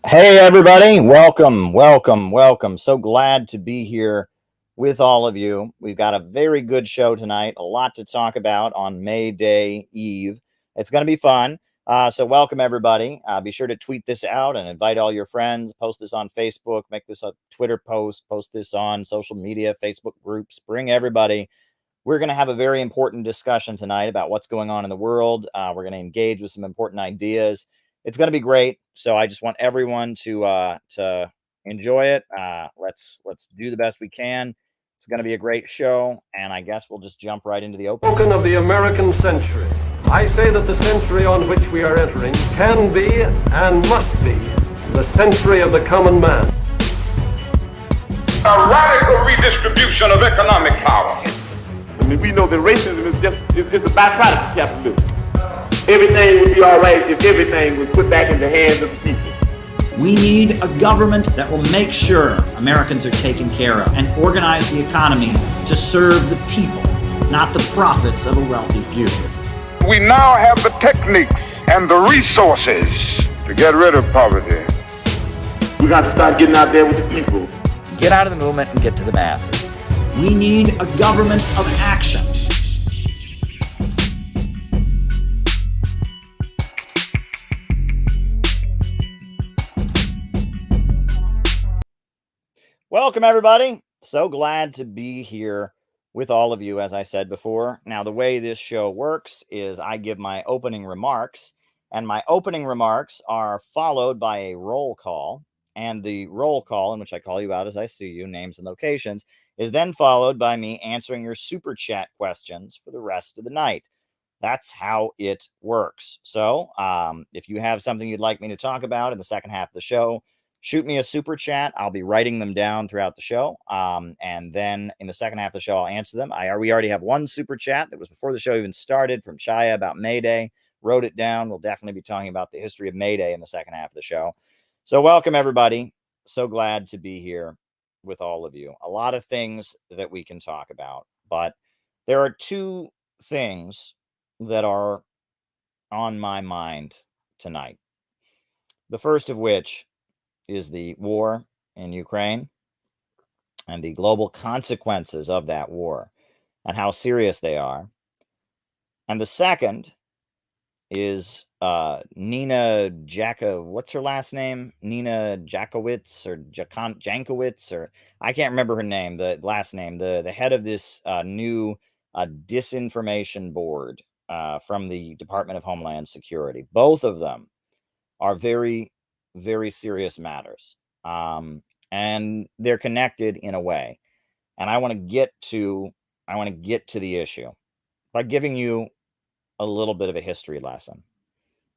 Hey, everybody. Welcome. So glad to be here with all of you. We've got a very good show tonight, a lot to talk about on May Day Eve. It's going to be fun. So, welcome, everybody. Be sure to tweet this out and invite all your friends. Post this on Facebook, make this a Twitter post, post this on social media, Facebook groups. Bring everybody. We're going to have a very important discussion tonight about what's going on in the world. We're going to engage with some important ideas. It's going to be great. So I just want everyone to enjoy it. Let's do the best we can. It's going to be a great show, and I guess we'll just jump right into the opening. Spoken of the American century. I say that the century on which we are entering can be and must be the century of the common man. A radical redistribution of economic power. I mean, we know that racism is just is a byproduct of capitalism. Everything would be all right if everything was put back in the hands of the people. We need a government that will make sure Americans are taken care of and organize the economy to serve the people, not the profits of a wealthy few. We now have the techniques and the resources to get rid of poverty. We got to start getting out there with the people. Get out of the movement and get to the masses. We need a government of action. Welcome, everybody. So glad to be here with all of you, as I said before. Now, the way this show works is I give my opening remarks, and my opening remarks are followed by a roll call. And the roll call, in which I call you out as I see you, names and locations, is then followed by me answering your super chat questions for the rest of the night. That's how it works. So if you have something you'd like me to talk about in the second half of the show, shoot me a super chat. I'll be writing them down throughout the show. And then in the second half of the show, I'll answer them. We already have one super chat that was before the show even started from Shia about May Day. Wrote it down. We'll definitely be talking about the history of May Day in the second half of the show. So welcome, everybody. So glad to be here with all of you. A lot of things that we can talk about, but there are two things that are on my mind tonight. The first of which is the war in Ukraine and the global consequences of that war and how serious they are. And the second is Nina what's her last name? Nina Jankowicz or Jankowicz, or I can't remember her name, the last name, the head of this new disinformation board from the Department of Homeland Security. Both of them are very, very serious matters. And they're connected in a way. And I want to get to the issue by giving you a little bit of a history lesson.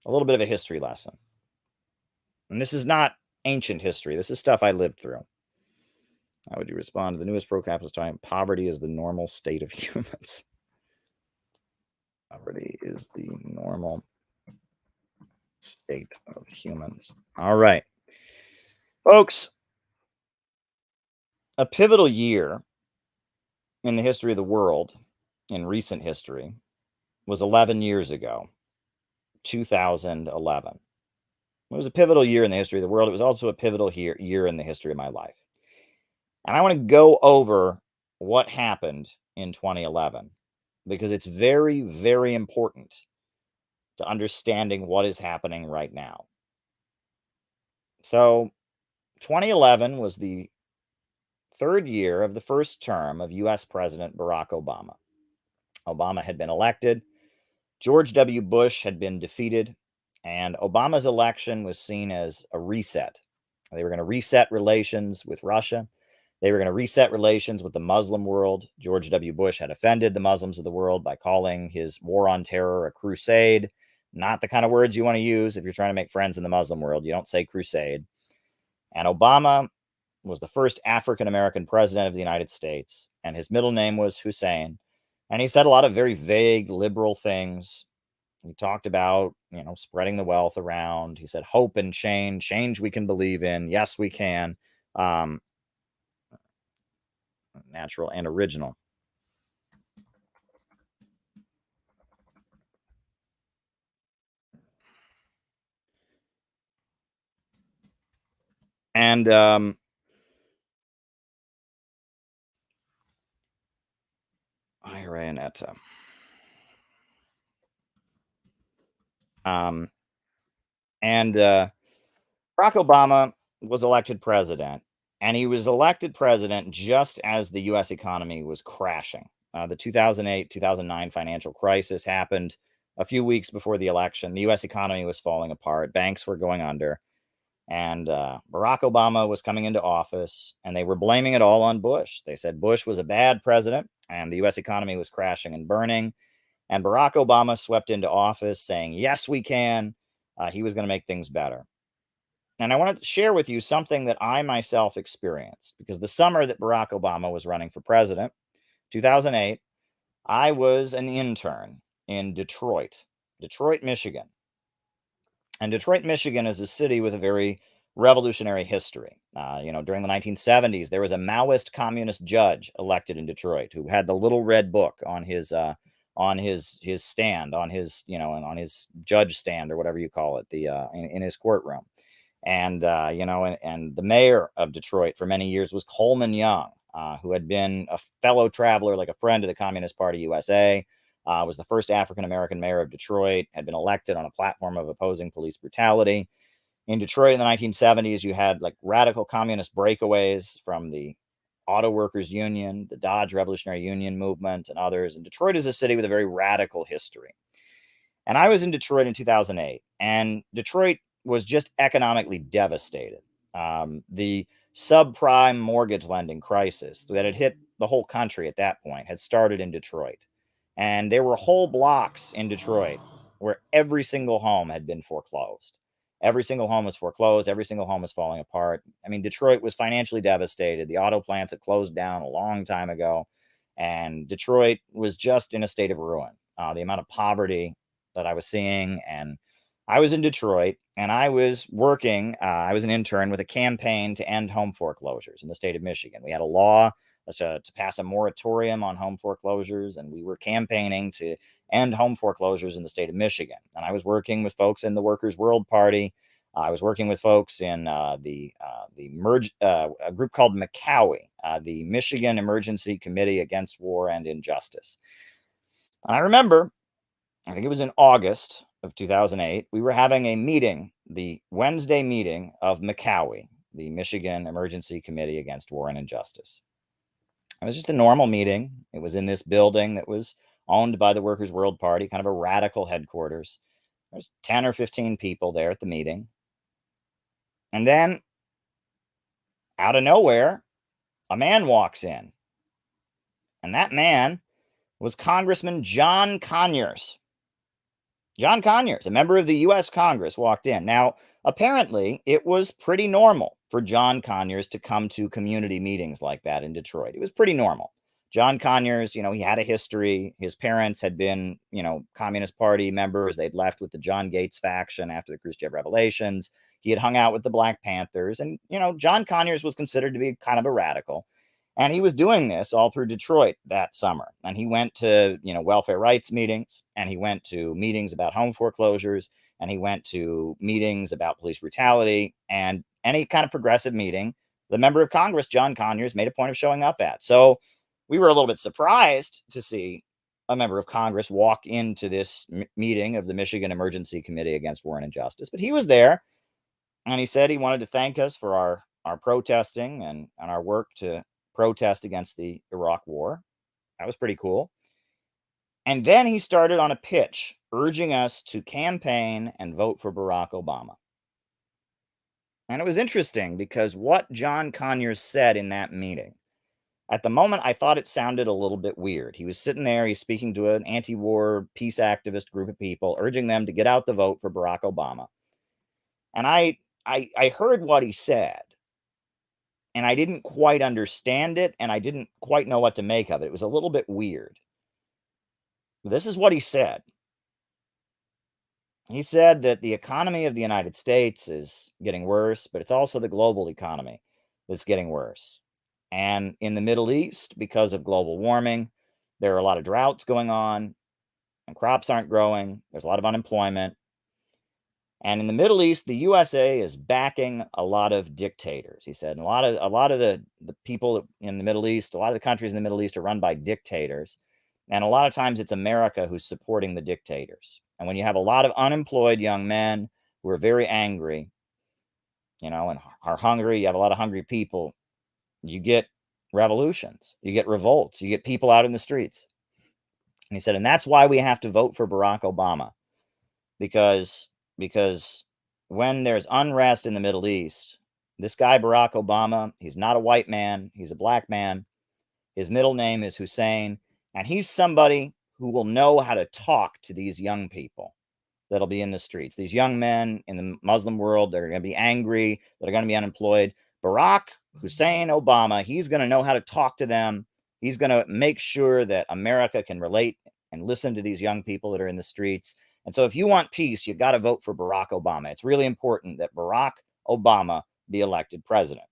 And this is not ancient history. This is stuff I lived through. How would you respond to the newest pro-capitalist time? Poverty is the normal state of humans. Poverty is the normal state of humans. All right. Folks, a pivotal year in the history of the world, in recent history, was 11 years ago, 2011. It was a pivotal year in the history of the world. It was also a pivotal year in the history of my life. And I want to go over what happened in 2011 because it's very, very important to understanding what is happening right now. So 2011 was the third year of the first term of U.S. President Barack Obama. Obama had been elected. George W. Bush had been defeated. And Obama's election was seen as a reset. They were going to reset relations with Russia. They were going to reset relations with the Muslim world. George W. Bush had offended the Muslims of the world by calling his war on terror a crusade. Not the kind of words you want to use if you're trying to make friends in the Muslim world. You don't say crusade. And Obama was the first African-American president of the United States. And his middle name was Hussein. And he said a lot of very vague liberal things. He talked about, spreading the wealth around. He said hope and change we can believe in. Yes, we can. Natural and original. And IRA and ETA. And Barack Obama was elected president, and he was elected president just as the U.S. economy was crashing. The 2008-2009 financial crisis happened a few weeks before the election. The U.S. economy was falling apart. Banks were going under. And Barack Obama was coming into office, and they were blaming it all on Bush. They said Bush was a bad president, and the U.S. economy was crashing and burning. And Barack Obama swept into office saying, yes, we can. He was going to make things better. And I wanted to share with you something that I myself experienced, because the summer that Barack Obama was running for president, 2008, I was an intern in Detroit, Michigan. And Detroit, Michigan is a city with a very revolutionary history. During the 1970s, there was a Maoist communist judge elected in Detroit who had the little red book on his stand, on his judge stand, or whatever you call it, in his courtroom. And the mayor of Detroit for many years was Coleman Young, who had been a fellow traveler, like a friend of the Communist Party USA. Was the first African-American mayor of Detroit, had been elected on a platform of opposing police brutality. In Detroit in the 1970s, you had like radical communist breakaways from the Auto Workers Union, the Dodge Revolutionary Union movement, and others. And Detroit is a city with a very radical history. And I was in Detroit in 2008, and Detroit was just economically devastated. The subprime mortgage lending crisis that had hit the whole country at that point had started in Detroit. And there were whole blocks in Detroit where every single home had been foreclosed. Every single home was foreclosed. Every single home was falling apart. I mean, Detroit was financially devastated. The auto plants had closed down a long time ago. And Detroit was just in a state of ruin. The amount of poverty that I was seeing. And I was in Detroit, and I was working. I was an intern with a campaign to end home foreclosures in the state of Michigan. We had a law to pass a moratorium on home foreclosures, and we were campaigning to end home foreclosures in the state of Michigan. And I was working with folks in the Workers' World Party. I was working with folks in a group called McCowie, the Michigan Emergency Committee Against War and Injustice. And I remember, I think it was in August of 2008, we were having a meeting, the Wednesday meeting of McCowie, the Michigan Emergency Committee Against War and Injustice. It was just a normal meeting. It was in this building that was owned by the Workers' World Party, kind of a radical headquarters. There's 10 or 15 people there at the meeting. And then, out of nowhere, a man walks in. And that man was Congressman John Conyers. John Conyers, a member of the U.S. Congress, walked in. Now, apparently, it was pretty normal for John Conyers to come to community meetings like that in Detroit. It was pretty normal. John Conyers, he had a history. His parents had been, Communist Party members. They'd left with the John Gates faction after the Khrushchev revelations. He had hung out with the Black Panthers. And, John Conyers was considered to be kind of a radical. And he was doing this all through Detroit that summer. And he went to, welfare rights meetings, and he went to meetings about home foreclosures, and he went to meetings about police brutality, and any kind of progressive meeting, the member of Congress, John Conyers, made a point of showing up at. So we were a little bit surprised to see a member of Congress walk into this meeting of the Michigan Emergency Committee Against War and Injustice. But he was there, and he said he wanted to thank us for our protesting and our work to protest against the Iraq War. That was pretty cool. And then he started on a pitch urging us to campaign and vote for Barack Obama. And it was interesting because what John Conyers said in that meeting, at the moment, I thought it sounded a little bit weird. He was sitting there, he's speaking to an anti-war peace activist group of people, urging them to get out the vote for Barack Obama. And I heard what he said, and I didn't quite understand it, and I didn't quite know what to make of it. It was a little bit weird. This is what he said. He said that the economy of the United States is getting worse, but it's also the global economy that's getting worse. And in the Middle East, because of global warming, there are a lot of droughts going on, and crops aren't growing. There's a lot of unemployment. And in the Middle East, the USA is backing a lot of dictators. He said, and a lot of the people in the Middle East, a lot of the countries in the Middle East are run by dictators. And a lot of times it's America who's supporting the dictators. And when you have a lot of unemployed young men who are very angry, and are hungry, you have a lot of hungry people, you get revolutions, you get revolts, you get people out in the streets. And he said, and that's why we have to vote for Barack Obama, because when there's unrest in the Middle East, this guy Barack Obama, he's not a white man, he's a black man. His middle name is Hussein, and he's somebody who will know how to talk to these young people that'll be in the streets. These young men in the Muslim world, they're going to be angry, that are going to be unemployed. Barack Hussein Obama, he's going to know how to talk to them. He's going to make sure that America can relate and listen to these young people that are in the streets. And so if you want peace, you've got to vote for Barack Obama. It's really important that Barack Obama be elected president.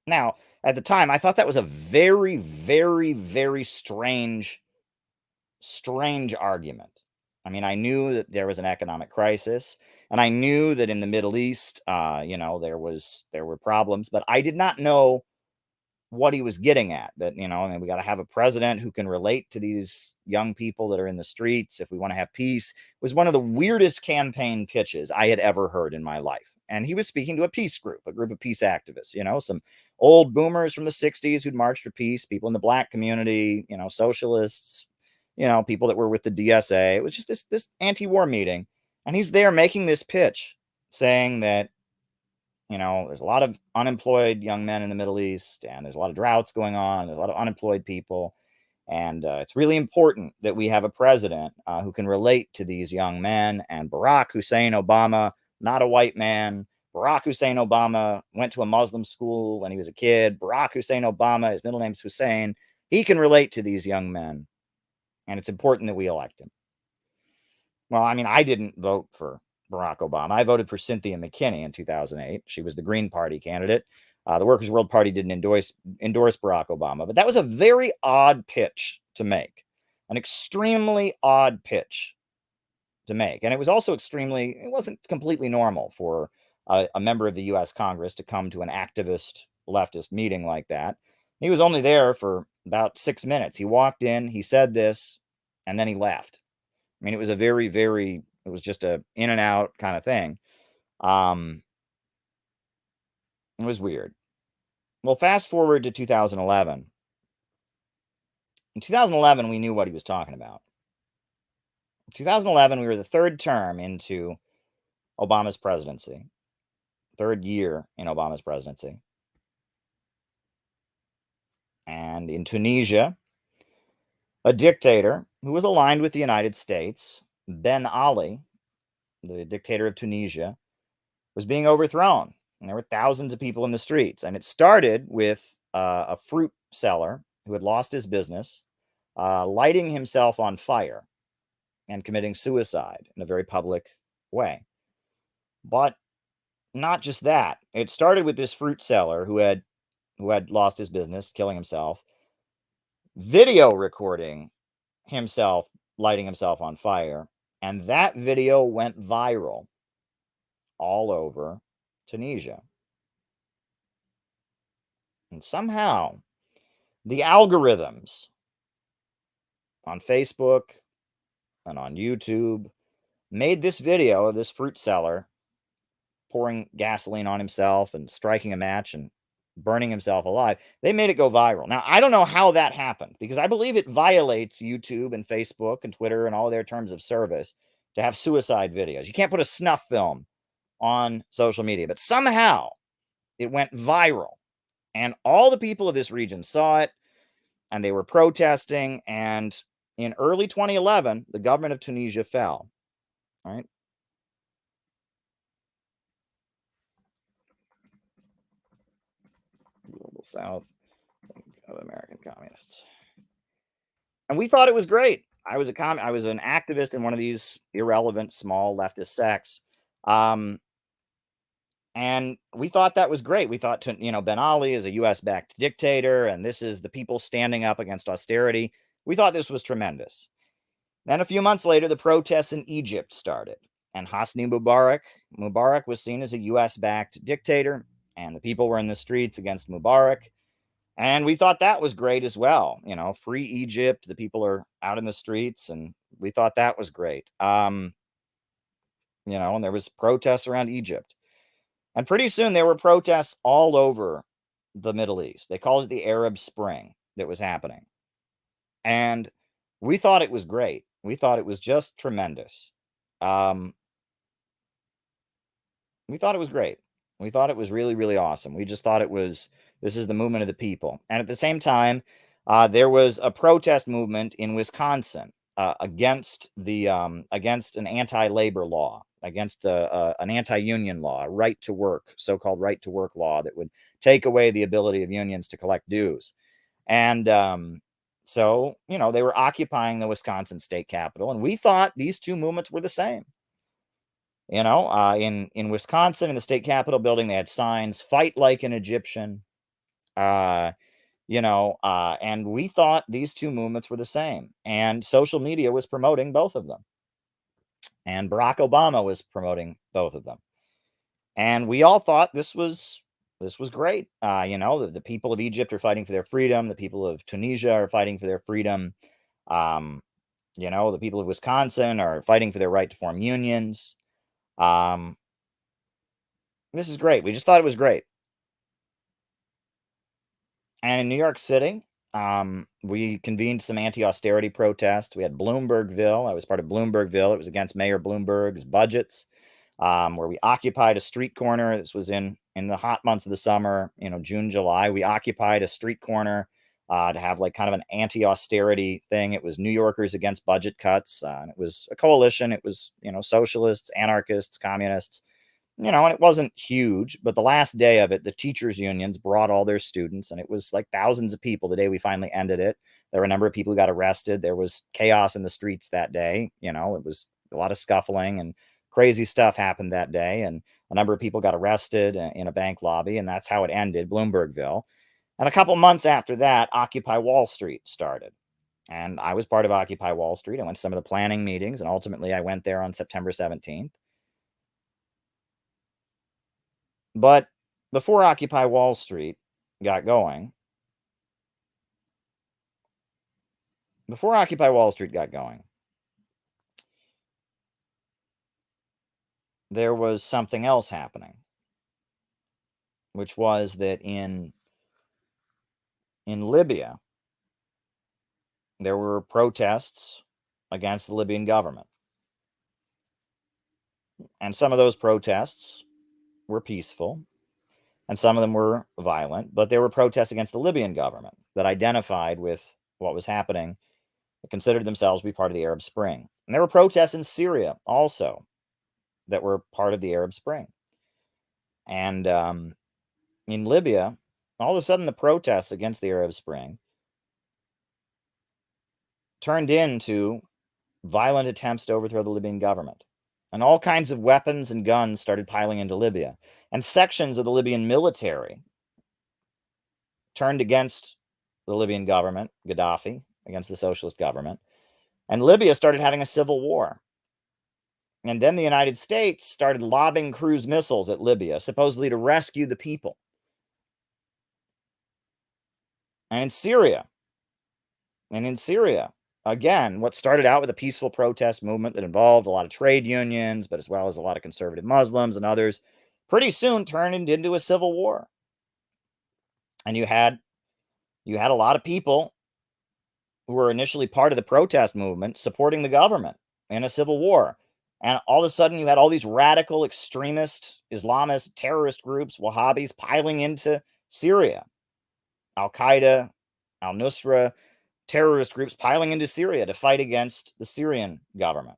Now, at the time, I thought that was a very, very, very strange argument. I mean, I knew that there was an economic crisis, and I knew that in the Middle East, there were problems, but I did not know what he was getting at. That, I mean, we got to have a president who can relate to these young people that are in the streets if we want to have peace. It was one of the weirdest campaign pitches I had ever heard in my life. And he was speaking to a peace group, a group of peace activists, some old boomers from the 60s who'd marched for peace, people in the black community, socialists, people that were with the DSA. It was just this anti-war meeting. And he's there making this pitch saying that, there's a lot of unemployed young men in the Middle East, and there's a lot of droughts going on. There's a lot of unemployed people. And it's really important that we have a president who can relate to these young men. And Barack Hussein Obama, not a white man. Barack Hussein Obama went to a Muslim school when he was a kid. Barack Hussein Obama, his middle name's Hussein. He can relate to these young men. And it's important that we elect him. Well, I mean, I didn't vote for Barack Obama. I voted for Cynthia McKinney in 2008. She was the Green Party candidate. The Workers' World Party didn't endorse Barack Obama. But that was a very odd pitch to make. An extremely odd pitch to make. And it was also it wasn't completely normal for a member of the U.S. Congress to come to an activist leftist meeting like that. He was only there for about 6 minutes. He walked in, he said this, and then he left. I mean, it was it was just a in and out kind of thing. It was weird. Well, fast forward to 2011. In 2011, we knew what he was talking about. In 2011, we were the third term into Obama's presidency, third year in Obama's presidency. And in Tunisia, a dictator who was aligned with the United States, Ben Ali, the dictator of Tunisia, was being overthrown. And there were thousands of people in the streets. And it started with a fruit seller who had lost his business, lighting himself on fire and committing suicide in a very public way. But not just that. It started with this fruit seller who had lost his business, killing himself, video recording himself lighting himself on fire. And that video went viral all over Tunisia. And somehow the algorithms on Facebook and on YouTube made this video of this fruit seller pouring gasoline on himself and striking a match and burning himself alive. They made it go viral. Now, I don't know how that happened, because I believe it violates YouTube and Facebook and Twitter and all their terms of service to have suicide videos. You can't put a snuff film on social media, but somehow it went viral. And all the people of this region saw it, and they were protesting. And in early 2011, the government of Tunisia fell. All right. Global South of American Communists. And we thought it was great. I was an activist in one of these irrelevant small leftist sects. And we thought that was great. We thought, Ben Ali is a U.S.-backed dictator, and this is the people standing up against austerity. We thought this was tremendous. Then a few months later, the protests in Egypt started, and Hosni Mubarak was seen as a US-backed dictator, and the people were in the streets against Mubarak. And we thought that was great as well. Free Egypt. The people are out in the streets, and we thought that was great. And there was protests around Egypt. And pretty soon there were protests all over the Middle East. They called it the Arab Spring that was happening. And we thought it was great. We thought it was just tremendous. We thought it was great. We thought it was really, really awesome. We just thought this is the movement of the people. And at the same time, there was a protest movement in Wisconsin against an anti-labor law, against an anti-union law, a right to work, so-called right to work law that would take away the ability of unions to collect dues. And so, they were occupying the Wisconsin state capitol, and we thought these two movements were the same. In Wisconsin, in the state capitol building, they had signs, "Fight like an Egyptian," and we thought these two movements were the same. And social media was promoting both of them. And Barack Obama was promoting both of them. And we all thought this was great. The people of Egypt are fighting for their freedom. The people of Tunisia are fighting for their freedom. The people of Wisconsin are fighting for their right to form unions. This is great. We just thought it was great. And in New York City, we convened some anti-austerity protests. We had Bloombergville. I was part of Bloombergville. It was against Mayor Bloomberg's budgets, where we occupied a street corner. This was in the hot months of the summer, June, July. We occupied a street corner to have like kind of an anti-austerity thing. It was New Yorkers against budget cuts. And it was a coalition. It was, socialists, anarchists, communists. And it wasn't huge, but the last day of it, the teachers' unions brought all their students, and it was like thousands of people the day we finally ended it. There were a number of people who got arrested. There was chaos in the streets that day. It was a lot of scuffling, and crazy stuff happened that day. And a number of people got arrested in a bank lobby, and that's how it ended, Bloombergville. And a couple months after that, Occupy Wall Street started. And I was part of Occupy Wall Street. I went to some of the planning meetings, and ultimately I went there on September 17th. But before Occupy Wall Street got going, there was something else happening, which was that in Libya, there were protests against the Libyan government. And some of those protests were peaceful, and some of them were violent, but there were protests against the Libyan government that identified with what was happening, that considered themselves to be part of the Arab Spring. And there were protests in Syria also that were part of the Arab Spring. And in Libya, all of a sudden the protests against the Arab Spring turned into violent attempts to overthrow the Libyan government. And all kinds of weapons and guns started piling into Libya. And sections of the Libyan military turned against the Libyan government, Gaddafi, against the socialist government. And Libya started having a civil war. And then the United States started lobbing cruise missiles at Libya, supposedly to rescue the people. And in Syria, again, what started out with a peaceful protest movement that involved a lot of trade unions, but as well as a lot of conservative Muslims and others, pretty soon turned into a civil war. And you had a lot of people who were initially part of the protest movement supporting the government in a civil war. And all of a sudden, you had all these radical, extremist, Islamist, terrorist groups, Wahhabis, piling into Syria. Al-Qaeda, al-Nusra, terrorist groups piling into Syria to fight against the Syrian government.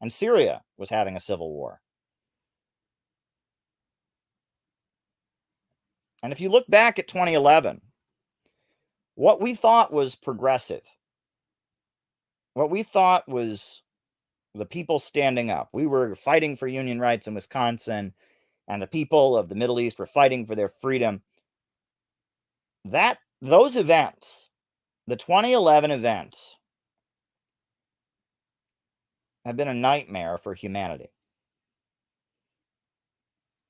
And Syria was having a civil war. And if you look back at 2011, what we thought was progressive, what we thought was the people standing up, we were fighting for union rights in Wisconsin, and the people of the Middle East were fighting for their freedom. Those events, the 2011 events, have been a nightmare for humanity.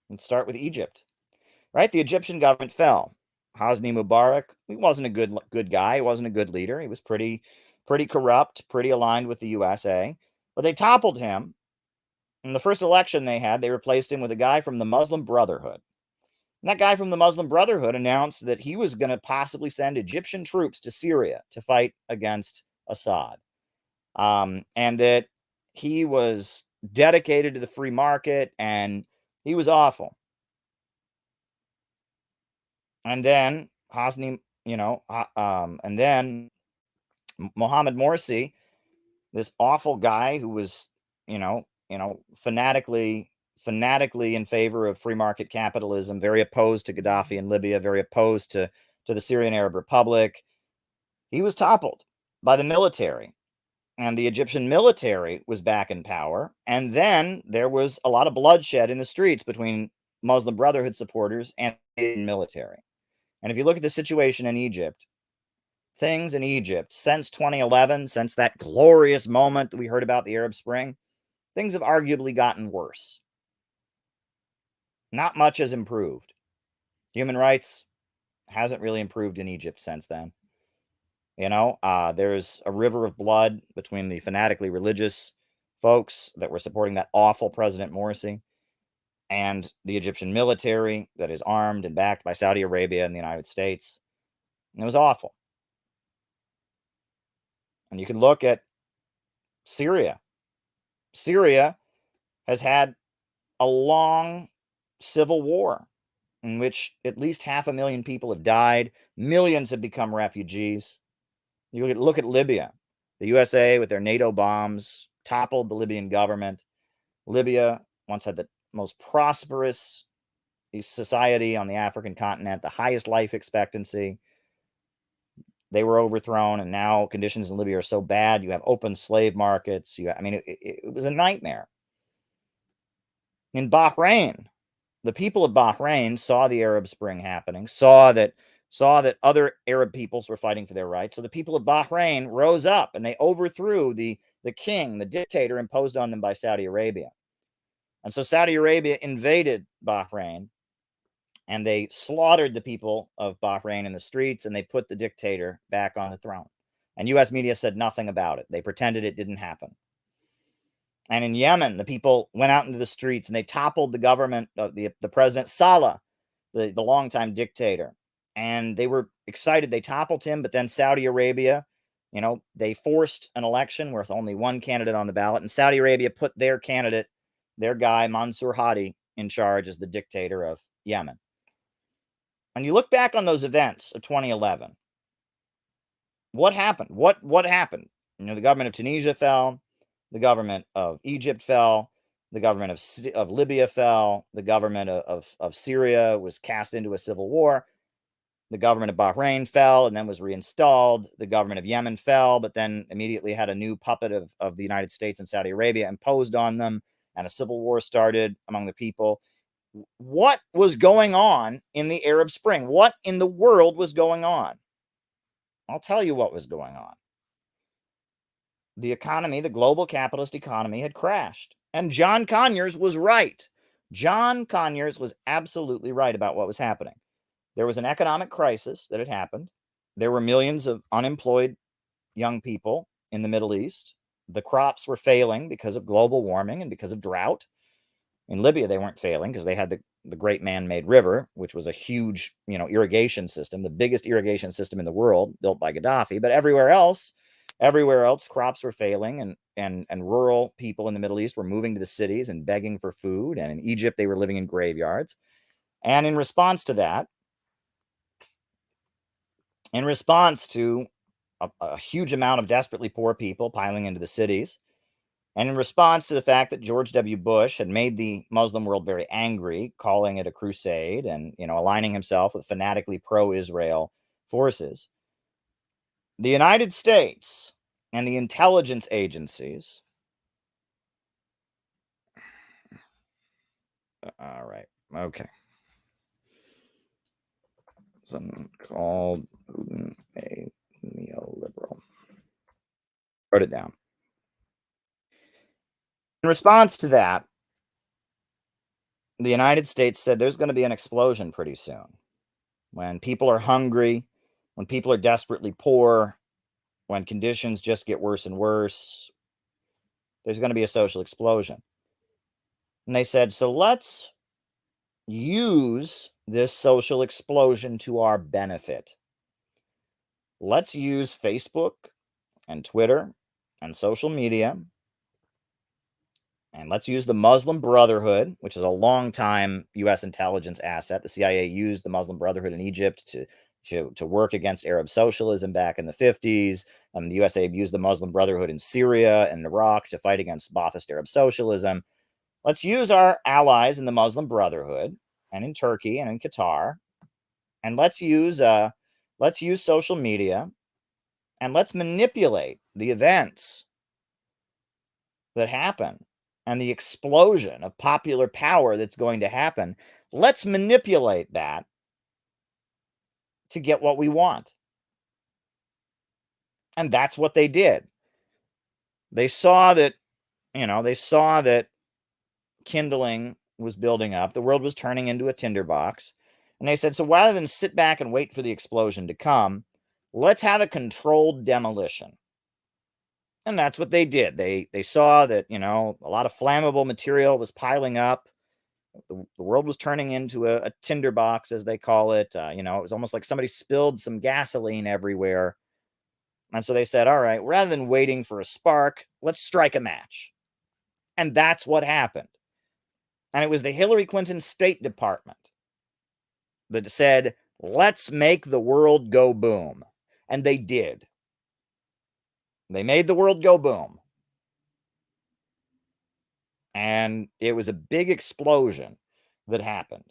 Let's start with Egypt, right? The Egyptian government fell. Hosni Mubarak, he wasn't a good guy. He wasn't a good leader. He was pretty corrupt, pretty aligned with the USA. But they toppled him. In the first election they had, they replaced him with a guy from the Muslim Brotherhood. And that guy from the Muslim Brotherhood announced that he was going to possibly send Egyptian troops to Syria to fight against Assad. And that he was dedicated to the free market, and he was awful. And then Hosni, and then Mohammed Morsi, this awful guy who was, fanatically in favor of free market capitalism, very opposed to Gaddafi in Libya, very opposed to the Syrian Arab Republic. He was toppled by the military, and the Egyptian military was back in power. And then there was a lot of bloodshed in the streets between Muslim Brotherhood supporters and the military. And if you look at the situation in Egypt, things in Egypt since 2011, since that glorious moment that we heard about the Arab Spring, things have arguably gotten worse. Not much has improved. Human rights hasn't really improved in Egypt since then. There's a river of blood between the fanatically religious folks that were supporting that awful President Morsi and the Egyptian military that is armed and backed by Saudi Arabia and the United States. And it was awful. And you can look at Syria. Syria has had a long civil war in which at least 500,000 people have died. Millions have become refugees. You look at Libya. The USA, with their NATO bombs, toppled the Libyan government. Libya once had the most prosperous society on the African continent, the highest life expectancy. They were overthrown, and now conditions in Libya are so bad. You have open slave markets. It was a nightmare. In Bahrain, the people of Bahrain saw the Arab Spring happening, saw that other Arab peoples were fighting for their rights. So the people of Bahrain rose up and they overthrew the king, the dictator imposed on them by Saudi Arabia. And so Saudi Arabia invaded Bahrain, and they slaughtered the people of Bahrain in the streets, and they put the dictator back on the throne. And U.S. media said nothing about it. They pretended it didn't happen. And in Yemen, the people went out into the streets and they toppled the government of the President Saleh, the longtime dictator. And they were excited. They toppled him, but then Saudi Arabia, they forced an election with only one candidate on the ballot. And Saudi Arabia put their candidate, their guy, Mansour Hadi, in charge as the dictator of Yemen. And you look back on those events of 2011, what happened? What happened? The government of Tunisia fell. The government of Egypt fell. The government of Libya fell. The government of Syria was cast into a civil war. The government of Bahrain fell and then was reinstalled. The government of Yemen fell, but then immediately had a new puppet of the United States and Saudi Arabia imposed on them, and a civil war started among the people. What was going on in the Arab Spring? What in the world was going on? I'll tell you what was going on. The economy, the global capitalist economy, had crashed. And John Conyers was right. John Conyers was absolutely right about what was happening. There was an economic crisis that had happened. There were millions of unemployed young people in the Middle East. The crops were failing because of global warming and because of drought. In Libya, they weren't failing because they had the great man-made river, which was a huge, irrigation system, the biggest irrigation system in the world, built by Gaddafi. But everywhere else, crops were failing, and rural people in the Middle East were moving to the cities and begging for food. And in Egypt, they were living in graveyards. And in response to that, in response to a huge amount of desperately poor people piling into the cities, and in response to the fact that George W. Bush had made the Muslim world very angry, calling it a crusade and, aligning himself with fanatically pro-Israel forces, the United States and the intelligence agencies. All right. Okay. Something called Putin a neoliberal. Wrote it down. In response to that, the United States said there's going to be an explosion pretty soon. When people are hungry, when people are desperately poor, when conditions just get worse and worse, there's going to be a social explosion. And they said, so let's use this social explosion to our benefit. Let's use Facebook and Twitter and social media, and let's use the Muslim Brotherhood, which is a long-time U.S. intelligence asset. The CIA used the Muslim Brotherhood in Egypt to work against Arab socialism back in the 50s. The USA used the Muslim Brotherhood in Syria and Iraq to fight against Ba'athist Arab socialism. Let's use our allies in the Muslim Brotherhood and in Turkey and in Qatar, and let's use social media, and let's manipulate the events that happen and the explosion of popular power that's going to happen. Let's manipulate that to get what we want. And that's what they did. They saw that, kindling was building up. The world was turning into a tinderbox. And they said, so rather than sit back and wait for the explosion to come, let's have a controlled demolition. And that's what they did. They saw that, a lot of flammable material was piling up. The world was turning into a tinderbox, as they call it. It was almost like somebody spilled some gasoline everywhere. And so they said, all right, rather than waiting for a spark, let's strike a match. And that's what happened. And it was the Hillary Clinton State Department that said, let's make the world go boom. And they did. They made the world go boom. And it was a big explosion that happened.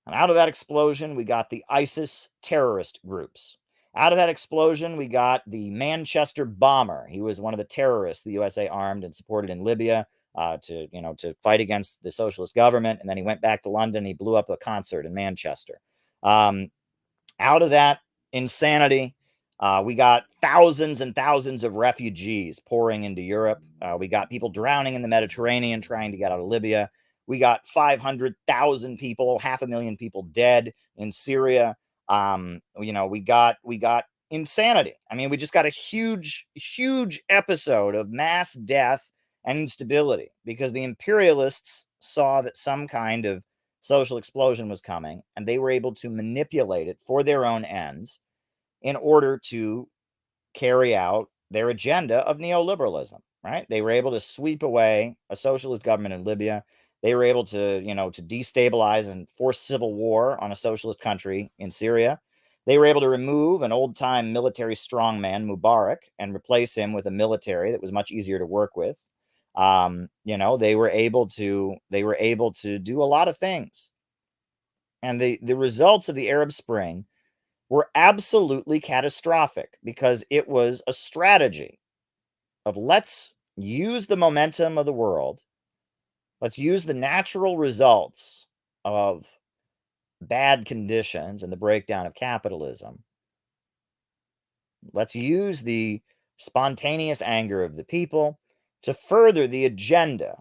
And out of that explosion, we got the ISIS terrorist groups. Out of that explosion, we got the Manchester bomber. He was one of the terrorists the USA armed and supported in Libya to fight against the socialist government. And then he went back to London. He blew up a concert in Manchester. Out of that insanity, we got thousands and thousands of refugees pouring into Europe. We got people drowning in the Mediterranean trying to get out of Libya. We got 500,000 people, 500,000 people dead in Syria. We got insanity. I mean, we just got a huge, huge episode of mass death and instability because the imperialists saw that some kind of social explosion was coming, and they were able to manipulate it for their own ends in order to carry out their agenda of neoliberalism, right? They were able to sweep away a socialist government in Libya. They were able to, to destabilize and force civil war on a socialist country in Syria. They were able to remove an old-time military strongman, Mubarak, and replace him with a military that was much easier to work with. They were able to do a lot of things. And the results of the Arab Spring were absolutely catastrophic because it was a strategy of let's use the momentum of the world. Let's use the natural results of bad conditions and the breakdown of capitalism. Let's use the spontaneous anger of the people to further the agenda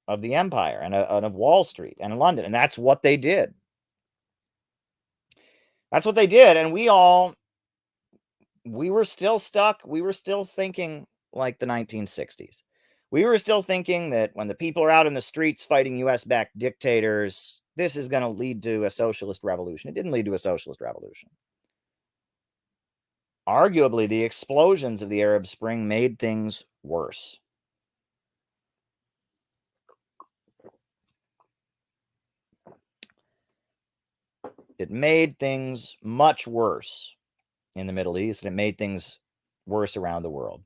of the empire and of Wall Street and London. And that's what they did. That's what they did. And we were still stuck. We were still thinking like the 1960s. We were still thinking that when the people are out in the streets fighting US-backed dictators, this is going to lead to a socialist revolution. It didn't lead to a socialist revolution. Arguably, the explosions of the Arab Spring made things worse. It made things much worse in the Middle East, and it made things worse around the world.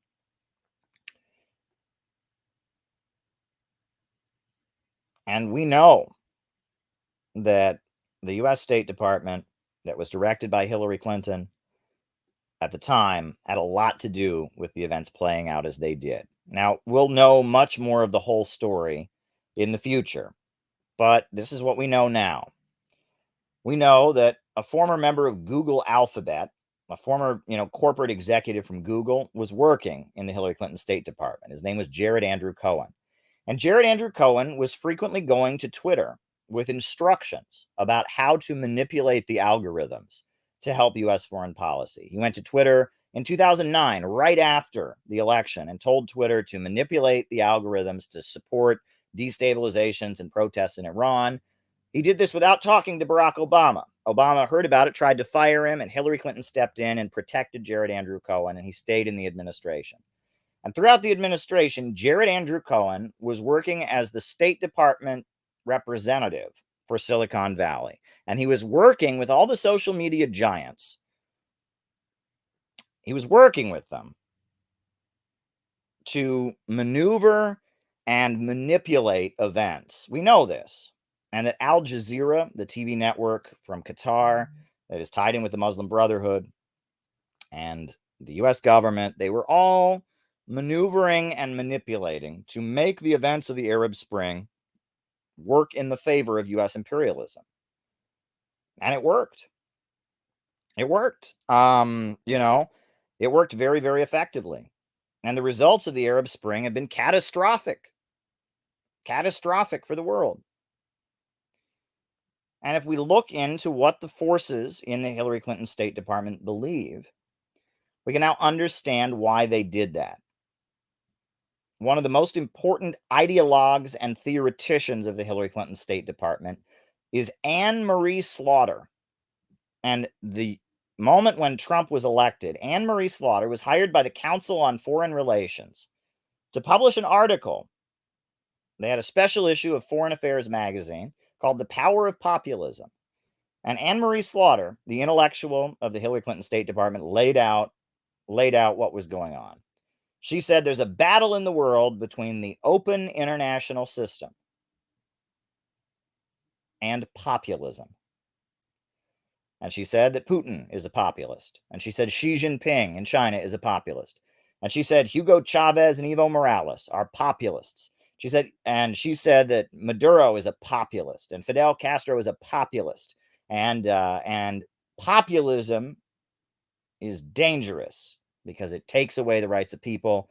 And we know that the U.S. State Department that was directed by Hillary Clinton at the time had a lot to do with the events playing out as they did. Now, we'll know much more of the whole story in the future, but this is what we know now. We know that a former member of Google Alphabet, a former, corporate executive from Google, was working in the Hillary Clinton State Department. His name was Jared Andrew Cohen. And Jared Andrew Cohen was frequently going to Twitter with instructions about how to manipulate the algorithms to help U.S. foreign policy. He went to Twitter in 2009, right after the election, and told Twitter to manipulate the algorithms to support destabilizations and protests in Iran. He did this without talking to Barack Obama. Obama heard about it, tried to fire him, and Hillary Clinton stepped in and protected Jared Andrew Cohen, and he stayed in the administration. And throughout the administration, Jared Andrew Cohen was working as the State Department representative for Silicon Valley. And he was working with all the social media giants. He was working with them to maneuver and manipulate events. We know this. And that Al Jazeera, the TV network from Qatar that is tied in with the Muslim Brotherhood and the US government, they were all maneuvering and manipulating to make the events of the Arab Spring work in the favor of US imperialism. And it worked. It worked. It worked very, very effectively. And the results of the Arab Spring have been catastrophic. Catastrophic for the world. And if we look into what the forces in the Hillary Clinton State Department believe, we can now understand why they did that. One of the most important ideologues and theoreticians of the Hillary Clinton State Department is Anne Marie Slaughter. And the moment when Trump was elected, Anne Marie Slaughter was hired by the Council on Foreign Relations to publish an article. They had a special issue of Foreign Affairs magazine called The Power of Populism. And Anne Marie Slaughter, the intellectual of the Hillary Clinton State Department, laid out what was going on. She said there's a battle in the world between the open international system and populism. And she said that Putin is a populist. And she said Xi Jinping in China is a populist. And she said Hugo Chavez and Evo Morales are populists. She said that Maduro is a populist and Fidel Castro is a populist. And populism is dangerous because it takes away the rights of people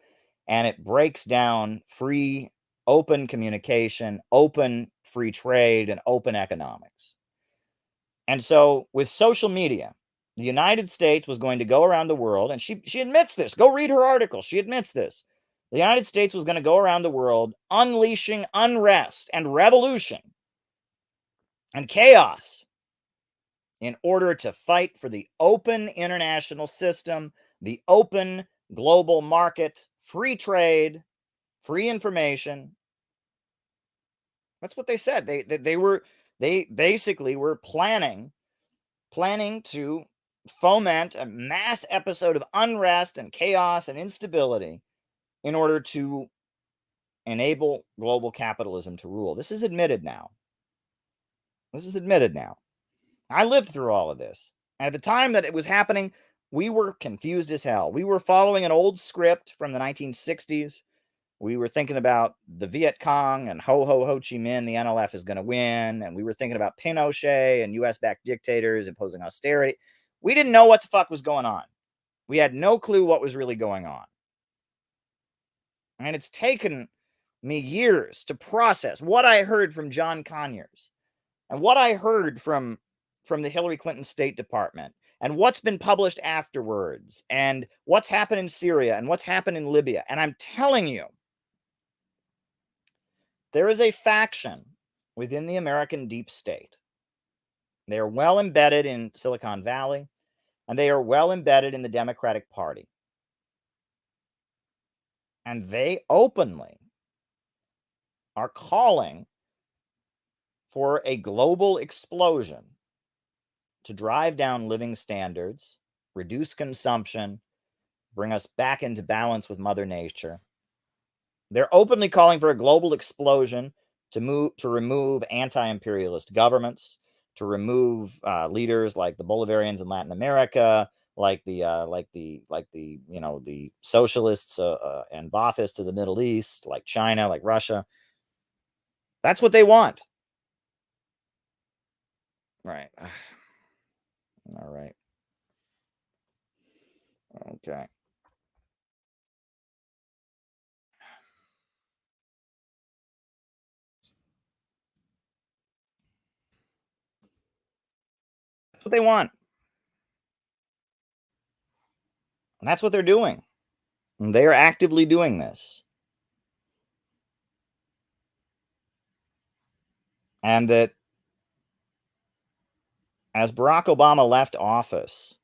and it breaks down free, open communication, open free trade, and open economics. And so with social media, the United States was going to go around the world, and she admits this. Go read her article. She admits this. The United States was going to go around the world unleashing unrest and revolution and chaos in order to fight for the open international system, the open global market, free trade, free information. That's what they said. They basically were planning to foment a mass episode of unrest and chaos and instability in order to enable global capitalism to rule. This is admitted now. I lived through all of this. And at the time that it was happening, we were confused as hell. We were following an old script from the 1960s. We were thinking about the Viet Cong and Ho Chi Minh, the NLF is going to win. And we were thinking about Pinochet and US-backed dictators imposing austerity. We didn't know what the fuck was going on. We had no clue what was really going on. And it's taken me years to process what I heard from John Conyers and what I heard from the Hillary Clinton State Department and what's been published afterwards and what's happened in Syria and what's happened in Libya. And I'm telling you, there is a faction within the American deep state. They are well embedded in Silicon Valley, and they are well embedded in the Democratic Party. And they openly are calling for a global explosion to drive down living standards, reduce consumption, bring us back into balance with Mother Nature. They're openly calling for a global explosion to remove anti-imperialist governments, to remove leaders like the Bolivarians in Latin America, like the socialists and Baathists of the Middle East, like China, like Russia. That's what they want. Right. All right. Okay. what they want. And that's what they're doing. And they are actively doing this. And that as Barack Obama left office,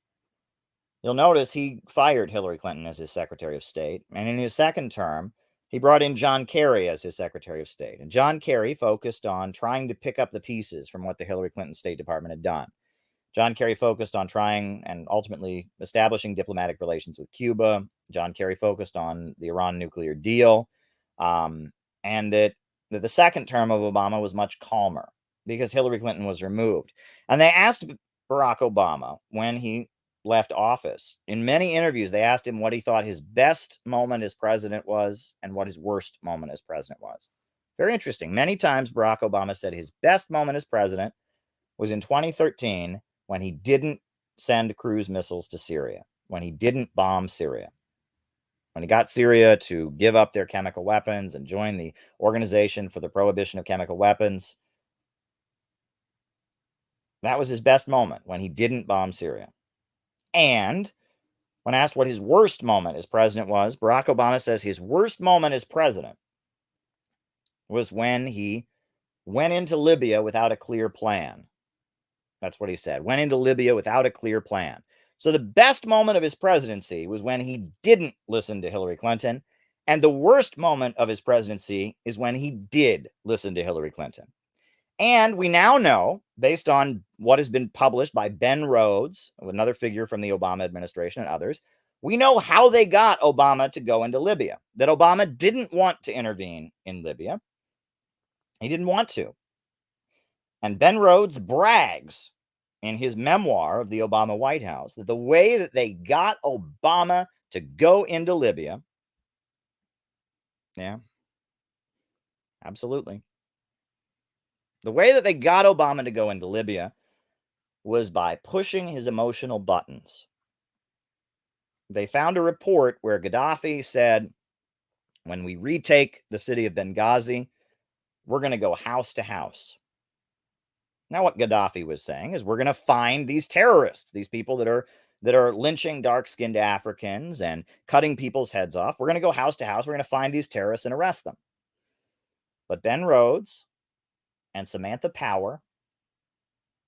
you'll notice he fired Hillary Clinton as his Secretary of State. And in his second term, he brought in John Kerry as his Secretary of State. And John Kerry focused on trying to pick up the pieces from what the Hillary Clinton State Department had done. John Kerry focused on trying and ultimately establishing diplomatic relations with Cuba. John Kerry focused on the Iran nuclear deal. And that the second term of Obama was much calmer because Hillary Clinton was removed. And they asked Barack Obama when he left office, in many interviews, they asked him what he thought his best moment as president was and what his worst moment as president was. Very interesting. Many times Barack Obama said his best moment as president was in 2013 when he didn't send cruise missiles to Syria, when he didn't bomb Syria, when he got Syria to give up their chemical weapons and join the Organization for the Prohibition of Chemical Weapons. That was his best moment, when he didn't bomb Syria. And when asked what his worst moment as president was, Barack Obama says his worst moment as president was when he went into Libya without a clear plan. That's what he said. Went into Libya without a clear plan. So the best moment of his presidency was when he didn't listen to Hillary Clinton. And the worst moment of his presidency is when he did listen to Hillary Clinton. And we now know, based on what has been published by Ben Rhodes, another figure from the Obama administration and others, we know how they got Obama to go into Libya. That Obama didn't want to intervene in Libya. He didn't want to. And Ben Rhodes brags in his memoir of the Obama White House that the way that they got Obama to go into Libya, yeah, absolutely. The way that they got Obama to go into Libya was by pushing his emotional buttons. They found a report where Gaddafi said, when we retake the city of Benghazi, we're going to go house to house. Now, what Gaddafi was saying is we're going to find these terrorists, these people that are lynching dark-skinned Africans and cutting people's heads off. We're going to go house to house. We're going to find these terrorists and arrest them. But Ben Rhodes and Samantha Power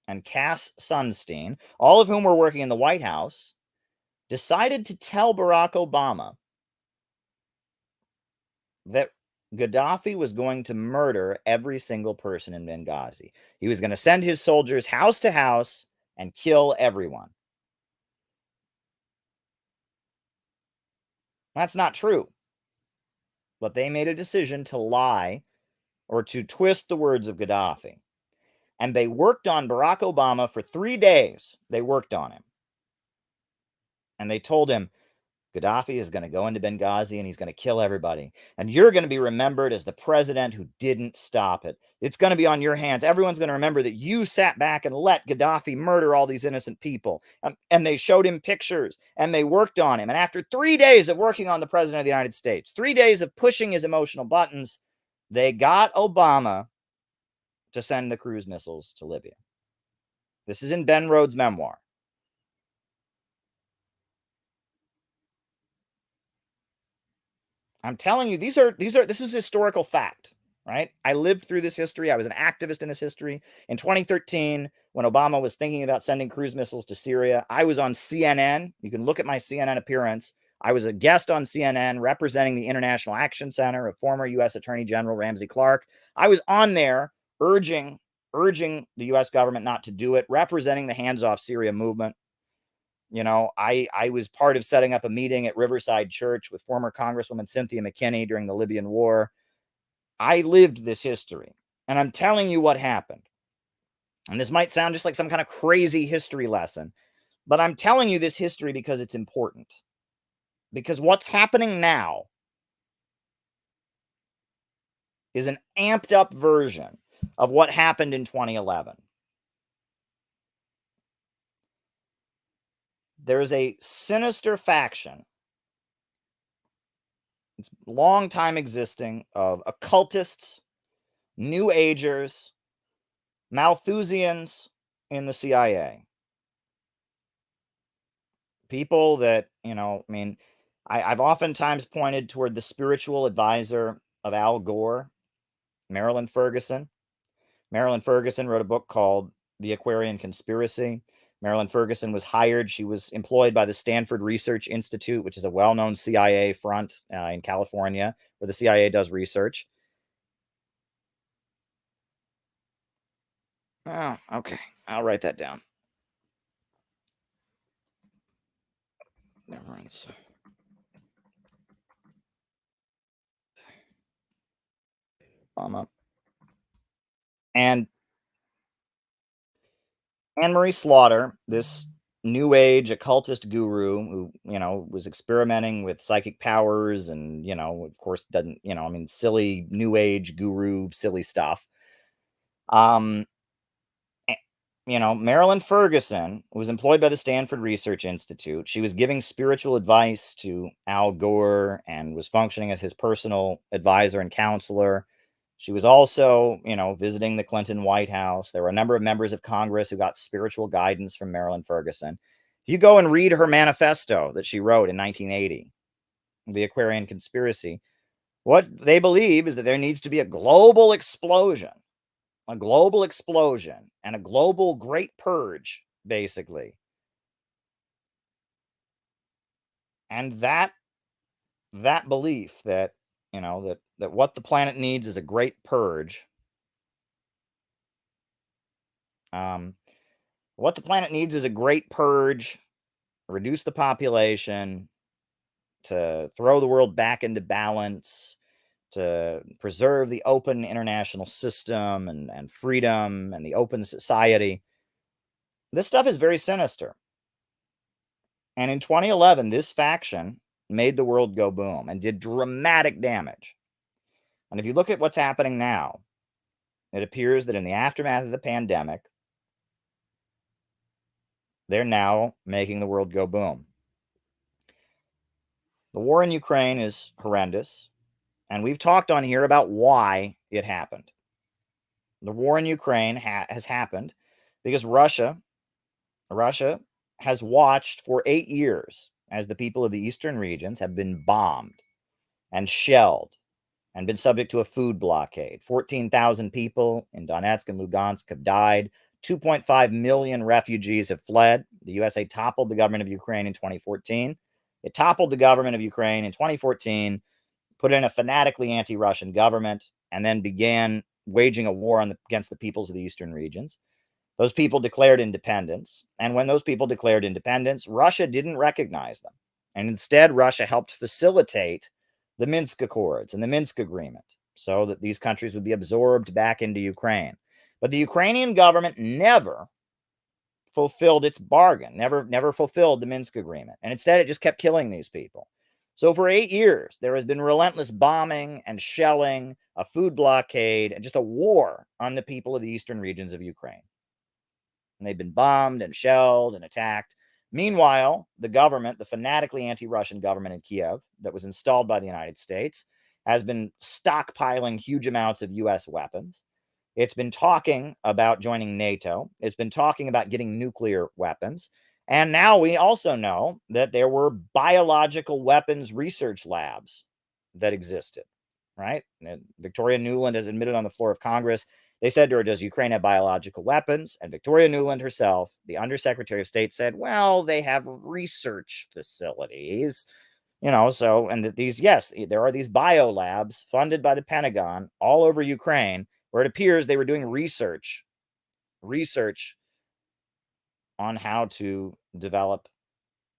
and Cass Sunstein, all of whom were working in the White House, decided to tell Barack Obama that Gaddafi was going to murder every single person in Benghazi. He was going to send his soldiers house to house and kill everyone. That's not true. But they made a decision to lie or to twist the words of Gaddafi. And they worked on Barack Obama for 3 days. They worked on him. And they told him, Gaddafi is going to go into Benghazi and he's going to kill everybody. And you're going to be remembered as the president who didn't stop it. It's going to be on your hands. Everyone's going to remember that you sat back and let Gaddafi murder all these innocent people. And they showed him pictures and they worked on him. And after 3 days of working on the president of the United States, 3 days of pushing his emotional buttons, they got Obama to send the cruise missiles to Libya. This is in Ben Rhodes' memoir. I'm telling you, this is historical fact, right? I lived through this history. I was an activist in this history. In 2013, when Obama was thinking about sending cruise missiles to Syria, I was on CNN. You can look at my CNN appearance. I was a guest on CNN representing the International Action Center of former U.S. Attorney General Ramsey Clark. I was on there urging the U.S. government not to do it, representing the Hands Off Syria movement. You know, I was part of setting up a meeting at Riverside Church with former Congresswoman Cynthia McKinney during the Libyan War. I lived this history, and I'm telling you what happened. And this might sound just like some kind of crazy history lesson, but I'm telling you this history because it's important. Because what's happening now is an amped up version of what happened in 2011. There is a sinister faction, it's long time existing, of occultists, New Agers, Malthusians in the CIA. people that, I mean, I've oftentimes pointed toward the spiritual advisor of Al Gore, Marilyn Ferguson. Marilyn Ferguson wrote a book called The Aquarian Conspiracy. Marilyn Ferguson was hired. She was employed by the Stanford Research Institute, which is a well-known CIA front in California, where the CIA does research. Oh, okay. I'll write that down. Never mind. And Anne-Marie Slaughter, this new age occultist guru who, was experimenting with psychic powers and, of course doesn't, silly new age guru, silly stuff. Marilyn Ferguson was employed by the Stanford Research Institute. She was giving spiritual advice to Al Gore and was functioning as his personal advisor and counselor. She was also, visiting the Clinton White House. There were a number of members of Congress who got spiritual guidance from Marilyn Ferguson. If you go and read her manifesto that she wrote in 1980, The Aquarian Conspiracy, what they believe is that there needs to be a global explosion and a global great purge, basically. And that belief that, that what the planet needs is a great purge. What the planet needs is a great purge, reduce the population, to throw the world back into balance, to preserve the open international system and freedom and the open society. This stuff is very sinister. And in 2011, this faction made the world go boom and did dramatic damage. And if you look at what's happening now, it appears that in the aftermath of the pandemic, they're now making the world go boom. The war in Ukraine is horrendous, and we've talked on here about why it happened. The war in Ukraine has happened because Russia has watched for 8 years as the people of the eastern regions have been bombed and shelled and been subject to a food blockade. 14,000 people in Donetsk and Lugansk have died. 2.5 million refugees have fled. The USA toppled the government of Ukraine in 2014. It toppled the government of Ukraine in 2014, put in a fanatically anti-Russian government, and then began waging a war against the peoples of the eastern regions. Those people declared independence. And when those people declared independence, Russia didn't recognize them. And instead, Russia helped facilitate the Minsk Accords and the Minsk Agreement so that these countries would be absorbed back into Ukraine. But the Ukrainian government never fulfilled its bargain, never fulfilled the Minsk Agreement. And instead, it just kept killing these people. So for 8 years, there has been relentless bombing and shelling, a food blockade, and just a war on the people of the eastern regions of Ukraine. And they've been bombed and shelled and attacked. Meanwhile, the government, the fanatically anti-Russian government in Kiev that was installed by the United States, has been stockpiling huge amounts of U.S. weapons. It's been talking about joining NATO. It's been talking about getting nuclear weapons. And now we also know that there were biological weapons research labs that existed, right? And Victoria Nuland has admitted on the floor of Congress. They said to her, does Ukraine have biological weapons? And Victoria Nuland herself, the Undersecretary of State, said, well, they have research facilities, so, and that these, yes, there are these biolabs funded by the Pentagon all over Ukraine, where it appears they were doing research on how to develop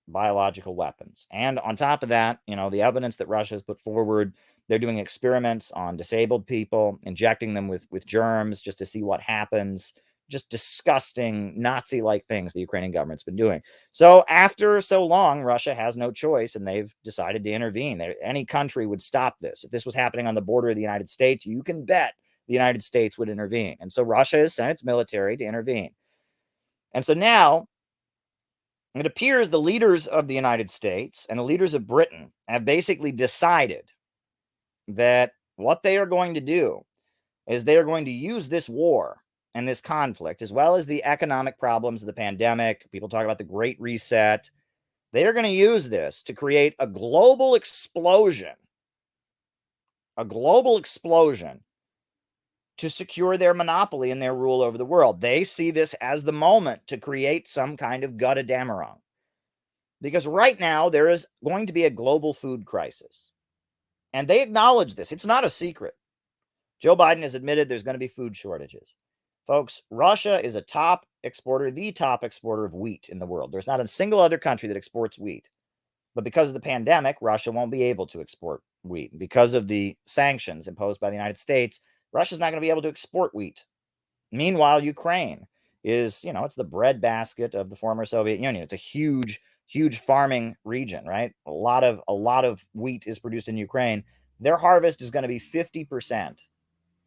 biological weapons. And on top of that, the evidence that Russia has put forward, they're doing experiments on disabled people, injecting them with germs just to see what happens. Just disgusting Nazi-like things the Ukrainian government's been doing. So after so long, Russia has no choice, and they've decided to intervene. Any country would stop this. If this was happening on the border of the United States, you can bet the United States would intervene. And so Russia has sent its military to intervene. And so now it appears the leaders of the United States and the leaders of Britain have basically decided that what they are going to do is they are going to use this war and this conflict, as well as the economic problems of the pandemic. People talk about the Great Reset. They are going to use this to create a global explosion to secure their monopoly and their rule over the world. They see this as the moment to create some kind of Gotterdammerung. Because right now, there is going to be a global food crisis. And they acknowledge this. It's not a secret. Joe Biden has admitted there's going to be food shortages. Folks, Russia is the top exporter of wheat in the world. There's not a single other country that exports wheat. But because of the pandemic, Russia won't be able to export wheat. Because of the sanctions imposed by the United States, Russia's not going to be able to export wheat. Meanwhile, Ukraine is, it's the breadbasket of the former Soviet Union. It's a huge farming region, right? A lot of wheat is produced in Ukraine. Their harvest is going to be 50%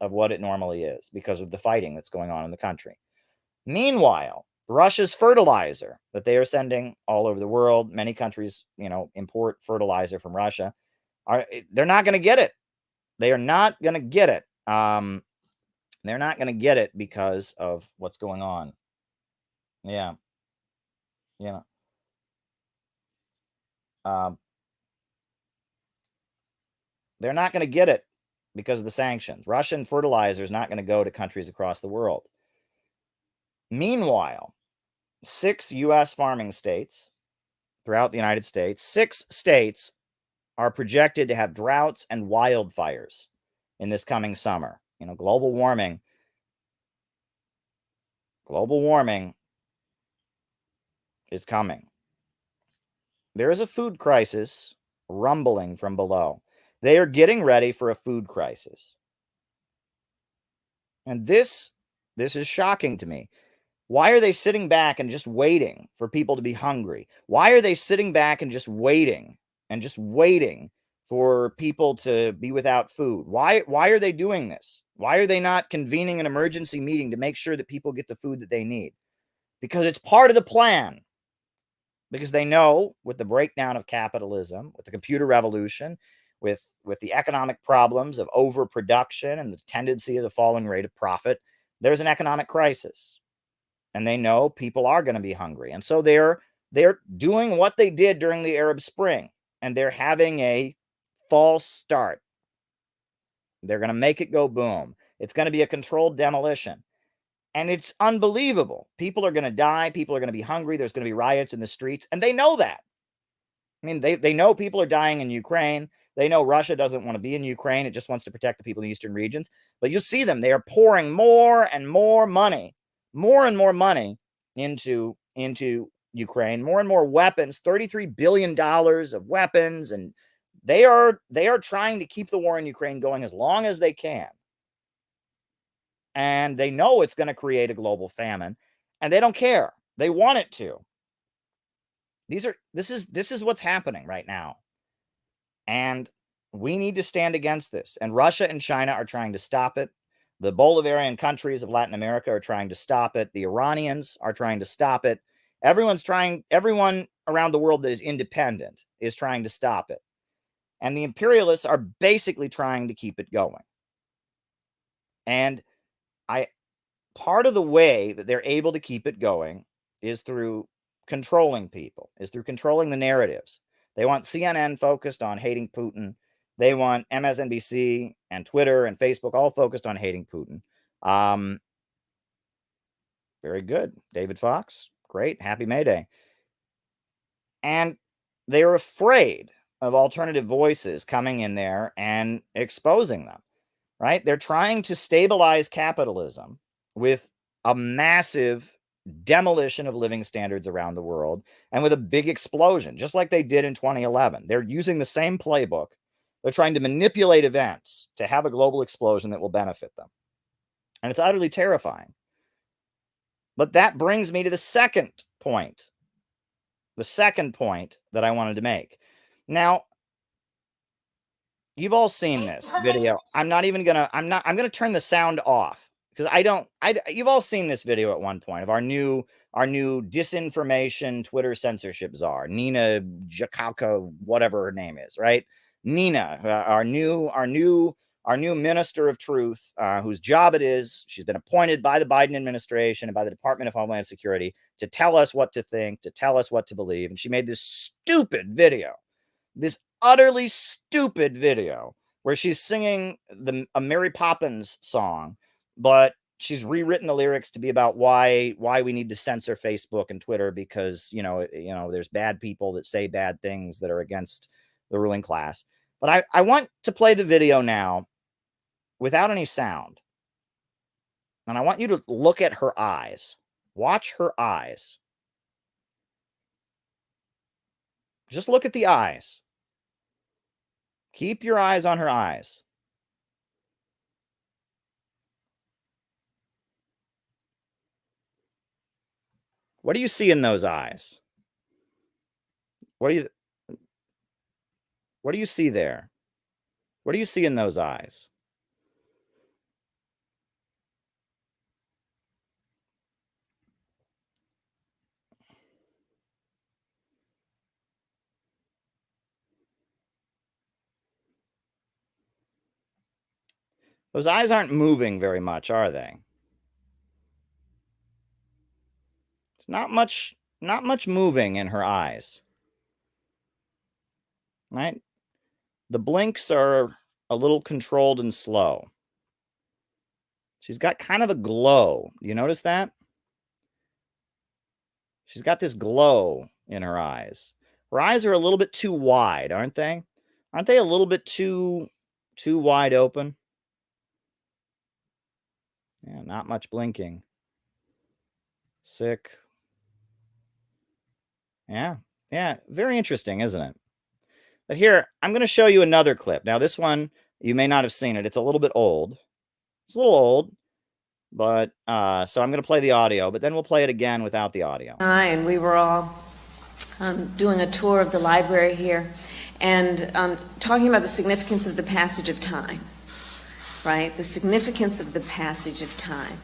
of what it normally is because of the fighting that's going on in the country. Meanwhile, Russia's fertilizer that they are sending all over the world, many countries, import fertilizer from Russia, they're not going to get it. They are not going to get it. They're not going to get it because of what's going on. Yeah. They're not going to get it because of the sanctions. Russian fertilizer is not going to go to countries across the world. Meanwhile, 6 U.S. farming states throughout the United States, 6 states are projected to have droughts and wildfires in this coming summer. Global warming is coming. There is a food crisis rumbling from below. They are getting ready for a food crisis. And this is shocking to me. Why are they sitting back and just waiting for people to be hungry? Why are they sitting back and just waiting for people to be without food? Why are they doing this? Why are they not convening an emergency meeting to make sure that people get the food that they need? Because it's part of the plan. Because they know with the breakdown of capitalism, with the computer revolution, with the economic problems of overproduction and the tendency of the falling rate of profit, there's an economic crisis. And they know people are going to be hungry. And so they're doing what they did during the Arab Spring. And they're having a false start. They're going to make it go boom. It's going to be a controlled demolition. And it's unbelievable. People are going to die. People are going to be hungry. There's going to be riots in the streets. And they know that. I mean, they know people are dying in Ukraine. They know Russia doesn't want to be in Ukraine. It just wants to protect the people in the eastern regions. But you see them. They are pouring more and more money into Ukraine, more and more weapons, $33 billion of weapons. And they are trying to keep the war in Ukraine going as long as they can. And they know it's going to create a global famine, and they don't care. They want it to. This is what's happening right now. And we need to stand against this. And Russia and China are trying to stop it. The Bolivarian countries of Latin America are trying to stop it. The Iranians are trying to stop it. Everyone around the world that is independent is trying to stop it. And the imperialists are basically trying to keep it going. And part of the way that they're able to keep it going is through controlling people, is through controlling the narratives. They want CNN focused on hating Putin. They want MSNBC and Twitter and Facebook all focused on hating Putin. Very good. David Fox, great. Happy May Day. And they're afraid of alternative voices coming in there and exposing them, right? They're trying to stabilize capitalism with a massive demolition of living standards around the world and with a big explosion, just like they did in 2011. They're using the same playbook. They're trying to manipulate events to have a global explosion that will benefit them. And it's utterly terrifying. But that brings me to the second point. The second point that I wanted to make. Now, you've all seen this video. I'm going to turn the sound off because you've all seen this video at one point of our new disinformation Twitter censorship czar, Nina Jakauka, whatever her name is, right? Nina, our new our new minister of truth, whose job it is. She's been appointed by the Biden administration and by the Department of Homeland Security to tell us what to think, to tell us what to believe. And she made this stupid video, this utterly stupid video where she's singing a Mary Poppins song, but she's rewritten the lyrics to be about why we need to censor Facebook and Twitter because, there's bad people that say bad things that are against the ruling class. But I want to play the video now without any sound. And I want you to look at her eyes. Watch her eyes. Just look at the eyes. Keep your eyes on her eyes. What do you see in those eyes? What do you see there? What do you see in those eyes? Those eyes aren't moving very much, are they? It's not much moving in her eyes. Right? The blinks are a little controlled and slow. She's got kind of a glow. You notice that? She's got this glow in her eyes. Her eyes are a little bit too wide, aren't they? Aren't they a little bit too wide open? Yeah, not much blinking. Sick. Yeah, very interesting, isn't it? But here, I'm going to show you another clip. Now, this one, you may not have seen it. It's a little bit old. It's a little old, but so I'm going to play the audio, but then we'll play it again without the audio. And we were all doing a tour of the library here and talking about the significance of the passage of time, right? The significance of the passage of time.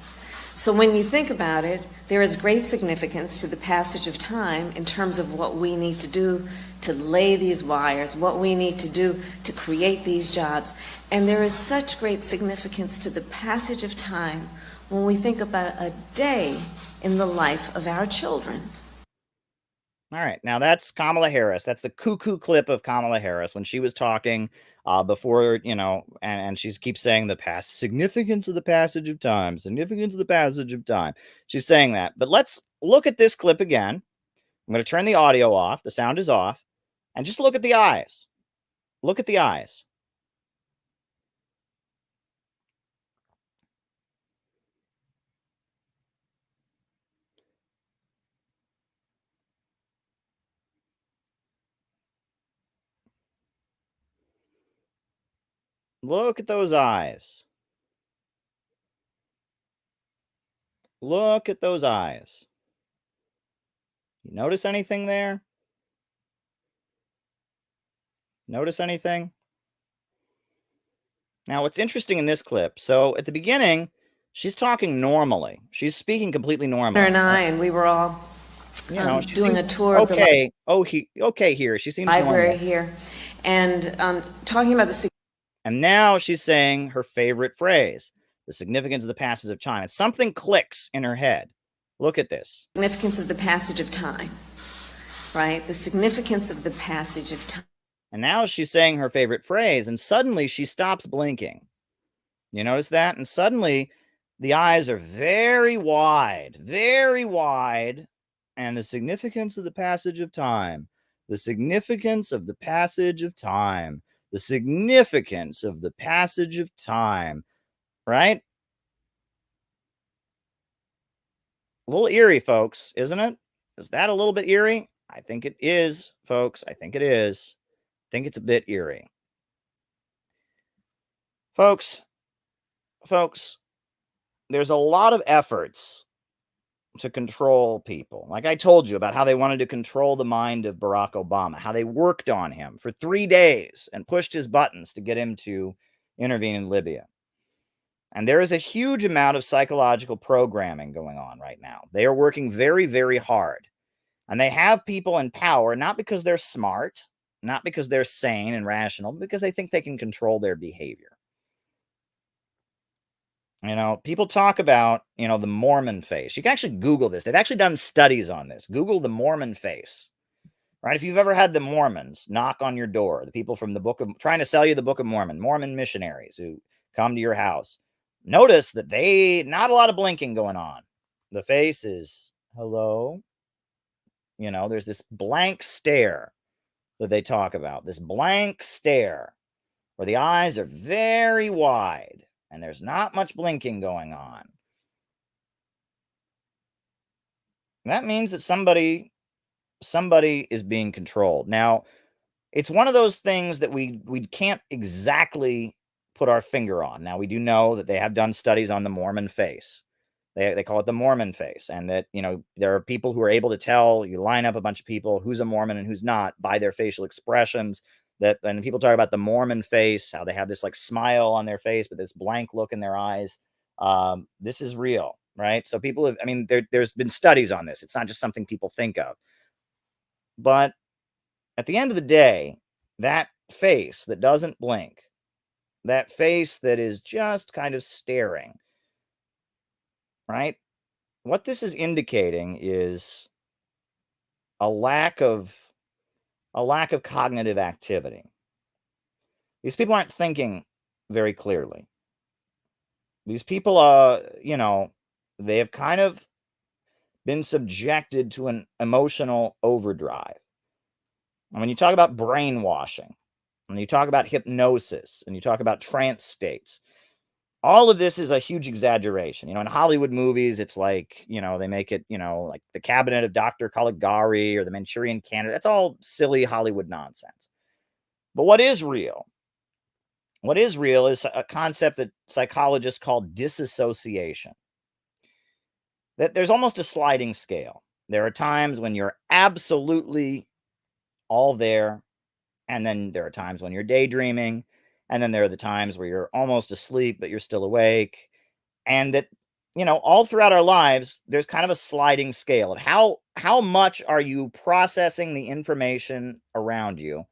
So when you think about it, there is great significance to the passage of time in terms of what we need to do to lay these wires, what we need to do to create these jobs. And there is such great significance to the passage of time when we think about a day in the life of our children. All right. Now that's Kamala Harris. That's the cuckoo clip of Kamala Harris when she was talking before, and she keeps saying the past significance of the passage of time, significance of the passage of time. She's saying that. But let's look at this clip again. I'm going to turn the audio off. The sound is off. And just look at the eyes. Look at the eyes. Look at those eyes. Look at those eyes. You notice anything there? Notice anything? Now, what's interesting in this clip, so at the beginning, she's talking normally. She's speaking completely normally. Her and I, and we were all doing a tour of the okay here. She seems library normal. Here, and talking about the. And now she's saying her favorite phrase, the significance of the passage of time. And something clicks in her head. Look at this. Significance of the passage of time, right? The significance of the passage of time. And now she's saying her favorite phrase, and suddenly she stops blinking. You notice that? And suddenly the eyes are very wide, and the significance of the passage of time, the significance of the passage of time, the significance of the passage of time, right? A little eerie, folks, isn't it? Is that a little bit eerie? I think it is, folks. I think it is. I think it's a bit eerie. Folks, there's a lot of efforts to control people. Like I told you about how they wanted to control the mind of Barack Obama, how they worked on him for 3 days and pushed his buttons to get him to intervene in Libya. And there is a huge amount of psychological programming going on right now. They are working very, very hard. And they have people in power, not because they're smart, not because they're sane and rational, but because they think they can control their behavior. You know, people talk about, you know, the Mormon face. You can actually Google this. They've actually done studies on this. Google the Mormon face, right? If you've ever had the Mormons knock on your door, the people from the book of, trying to sell you the Book of Mormon, Mormon missionaries who come to your house, notice that not a lot of blinking going on. The face is, hello. You know, there's this blank stare that they talk about, this blank stare where the eyes are very wide and there's not much blinking going on. That means that somebody is being controlled. Now, it's one of those things that we can't exactly put our finger on. Now, we do know that they have done studies on the Mormon face. They call it the Mormon face, and that, you know, there are people who are able to tell, you line up a bunch of people, who's a Mormon and who's not by their facial expressions. That, and people talk about the Mormon face, how they have this like smile on their face, but this blank look in their eyes. This is real, right? So people have, I mean, there's been studies on this. It's not just something people think of. But at the end of the day, that face that doesn't blink, that face that is just kind of staring, right? What this is indicating is a lack of cognitive activity. These people aren't thinking very clearly. These people, you know, they have kind of been subjected to an emotional overdrive. And when you talk about brainwashing, when you talk about hypnosis, and you talk about trance states, all of this is a huge exaggeration. You know, in Hollywood movies, it's like, you know, they make it, you know, like the Cabinet of Dr. Caligari or the Manchurian Candidate. That's all silly Hollywood nonsense. But what is real is a concept that psychologists call dissociation. That there's almost a sliding scale. There are times when you're absolutely all there, and then there are times when you're daydreaming, and then there are the times where you're almost asleep, but you're still awake. And that, you know, all throughout our lives, there's kind of a sliding scale of how much are you processing the information around you,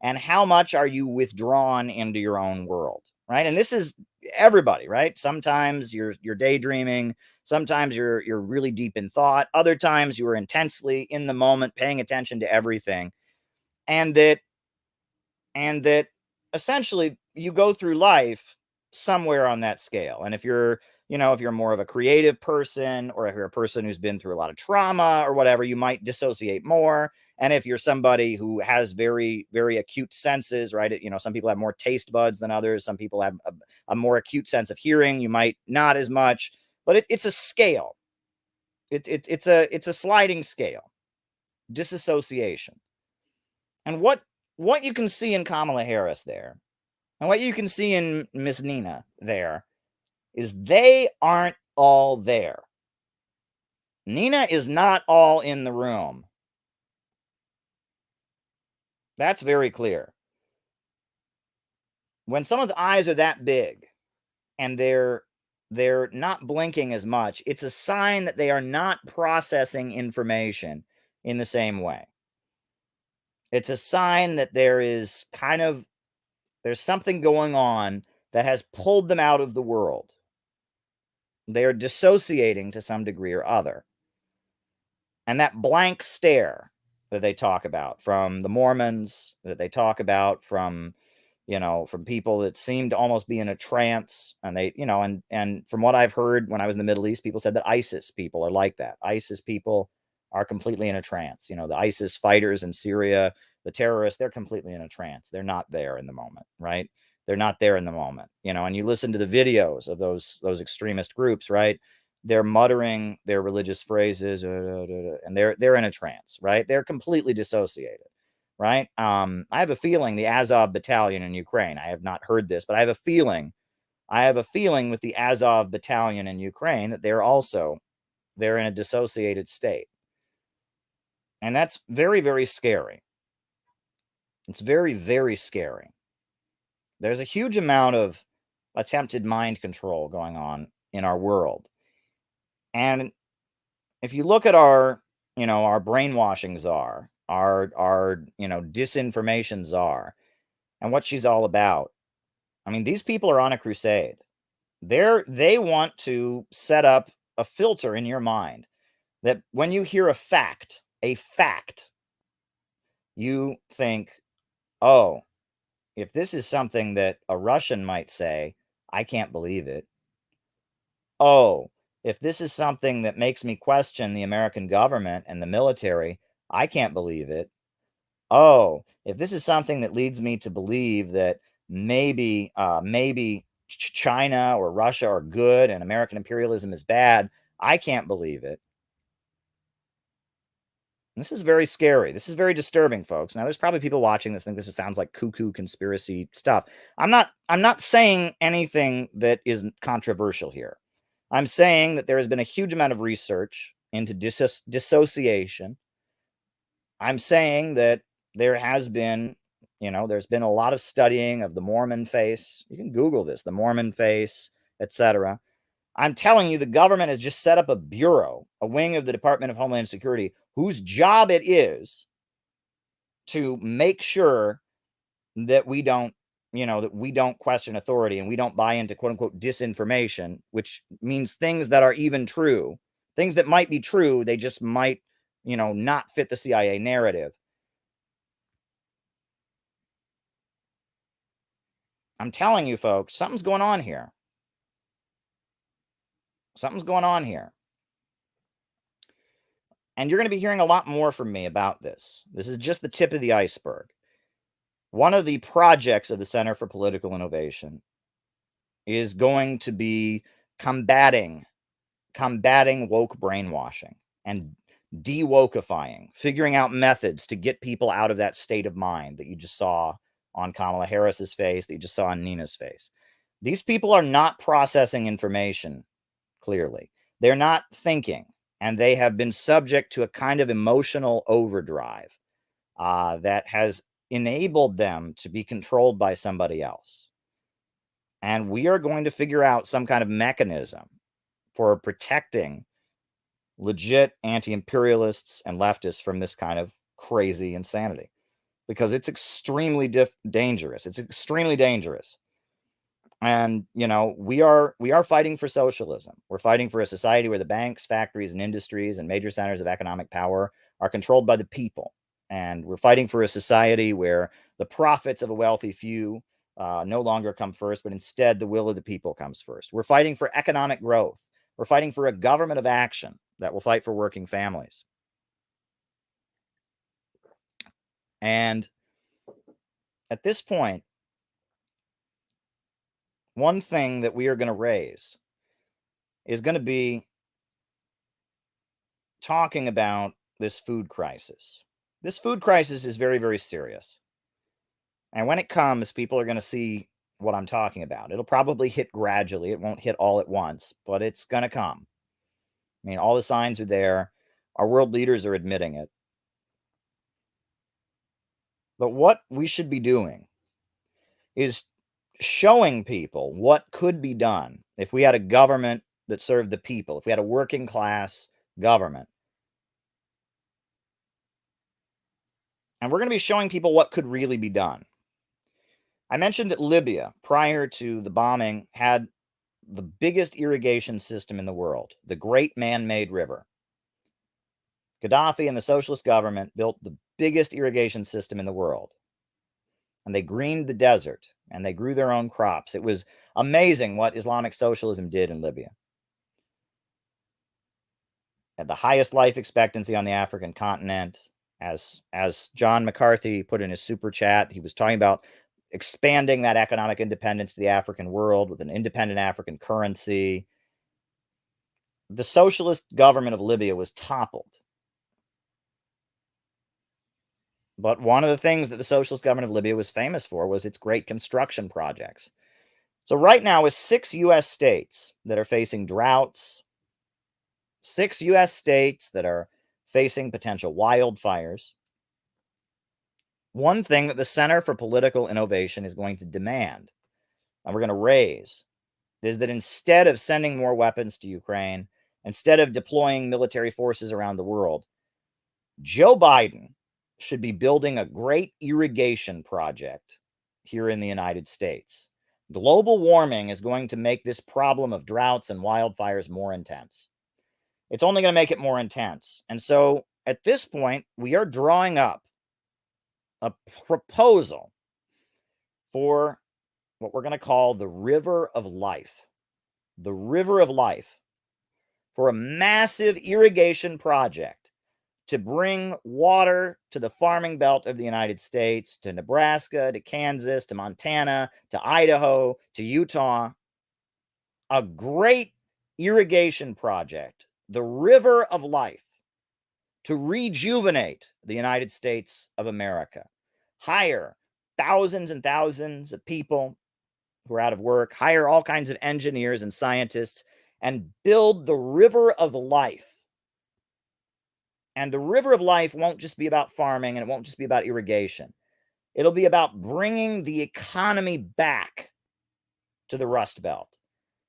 and how much are you withdrawn into your own world, right? And this is everybody, right? Sometimes you're daydreaming, sometimes you're really deep in thought, other times you are intensely in the moment, paying attention to everything. And that essentially you go through life somewhere on that scale. And if you're, you know, if you're more of a creative person, or if you're a person who's been through a lot of trauma or whatever, you might dissociate more. And if you're somebody who has very, very acute senses, right? You know, some people have more taste buds than others. Some people have a more acute sense of hearing. You might not as much, but it's a scale. It's a sliding scale, disassociation. And what you can see in Kamala Harris there, and what you can see in Miss Nina there, is they aren't all there. Nina is not all in the room. That's very clear. When someone's eyes are that big and they're not blinking as much, it's a sign that they are not processing information in the same way. It's a sign that there's something going on that has pulled them out of the world. They are dissociating to some degree or other. And that blank stare that they talk about from the Mormons, that they talk about from, you know, from people that seem to almost be in a trance. And they, you know, and from what I've heard when I was in the Middle East, people said that ISIS people are like that. ISIS people are completely in a trance. You know, the ISIS fighters in Syria, the terrorists, they're completely in a trance. They're not there in the moment, right? They're not there in the moment, you know, and you listen to the videos of those extremist groups, right? They're muttering their religious phrases, and they're in a trance, right? They're completely dissociated, right? I have a feeling the Azov battalion in Ukraine, I have not heard this, but I have a feeling with the Azov battalion in Ukraine that they're in a dissociated state. And that's very, very scary. It's very, very scary. There's a huge amount of attempted mind control going on in our world. And if you look at our, you know, our brainwashing czar, our, you know, disinformation czar, and what she's all about, I mean, these people are on a crusade. They want to set up a filter in your mind that when you hear a fact, you think, oh, if this is something that a Russian might say, I can't believe it. Oh, if this is something that makes me question the American government and the military, I can't believe it. Oh, if this is something that leads me to believe that maybe China or Russia are good and American imperialism is bad, I can't believe it. This is very scary. This is very disturbing, folks. Now, there's probably people watching this think this sounds like cuckoo conspiracy stuff. I'm not saying anything that isn't controversial here. I'm saying that there has been a huge amount of research into dissociation. I'm saying that there has been, there's been a lot of studying of the Mormon face. You can Google this, the Mormon face, etc. I'm telling you, the government has just set up a bureau, a wing of the Department of Homeland Security, whose job it is to make sure that we don't, that we don't question authority and we don't buy into quote unquote disinformation, which means things that are even true, things that might be true, they just might, not fit the CIA narrative. I'm telling you, folks, something's going on here. Something's going on here. And you're going to be hearing a lot more from me about this. This is just the tip of the iceberg. One of the projects of the Center for Political Innovation is going to be combating woke brainwashing and de-wokeifying, figuring out methods to get people out of that state of mind that you just saw on Kamala Harris's face, that you just saw on Nina's face. These people are not processing information clearly. They're not thinking, and they have been subject to a kind of emotional overdrive that has enabled them to be controlled by somebody else. And we are going to figure out some kind of mechanism for protecting legit anti-imperialists and leftists from this kind of crazy insanity, because it's extremely dangerous. It's extremely dangerous. And, we are fighting for socialism. We're fighting for a society where the banks, factories, and industries and major centers of economic power are controlled by the people. And we're fighting for a society where the profits of a wealthy few no longer come first, but instead the will of the people comes first. We're fighting for economic growth. We're fighting for a government of action that will fight for working families. And at this point, one thing that we are going to raise is going to be talking about this food crisis. This food crisis is very, very serious. And when it comes, people are going to see what I'm talking about. It'll probably hit gradually. It won't hit all at once, but it's going to come. I mean, all the signs are there. Our world leaders are admitting it. But what we should be doing is showing people what could be done if we had a government that served the people, if we had a working class government. And we're going to be showing people what could really be done. I mentioned that Libya, prior to the bombing, had the biggest irrigation system in the world, the Great Man-Made River. Gaddafi and the socialist government built the biggest irrigation system in the world. And they greened the desert, and they grew their own crops. It was amazing what Islamic socialism did in Libya. Had the highest life expectancy on the African continent. As John McCarthy put in his super chat, he was talking about expanding that economic independence to the African world with an independent African currency. The socialist government of Libya was toppled. But one of the things that the socialist government of Libya was famous for was its great construction projects. So right now, with 6 U.S. states that are facing droughts, 6 U.S. states that are facing potential wildfires, one thing that the Center for Political Innovation is going to demand, and we're going to raise, is that instead of sending more weapons to Ukraine, instead of deploying military forces around the world, Joe Biden should be building a great irrigation project here in the United States. Global warming is going to make this problem of droughts and wildfires more intense. It's only going to make it more intense. And so at this point, we are drawing up a proposal for what we're going to call the River of Life. The River of Life, for a massive irrigation project to bring water to the farming belt of the United States, to Nebraska, to Kansas, to Montana, to Idaho, to Utah. A great irrigation project, the River of Life, to rejuvenate the United States of America. Hire thousands and thousands of people who are out of work, hire all kinds of engineers and scientists, and build the River of Life. And the River of Life won't just be about farming, and it won't just be about irrigation. It'll be about bringing the economy back to the Rust Belt.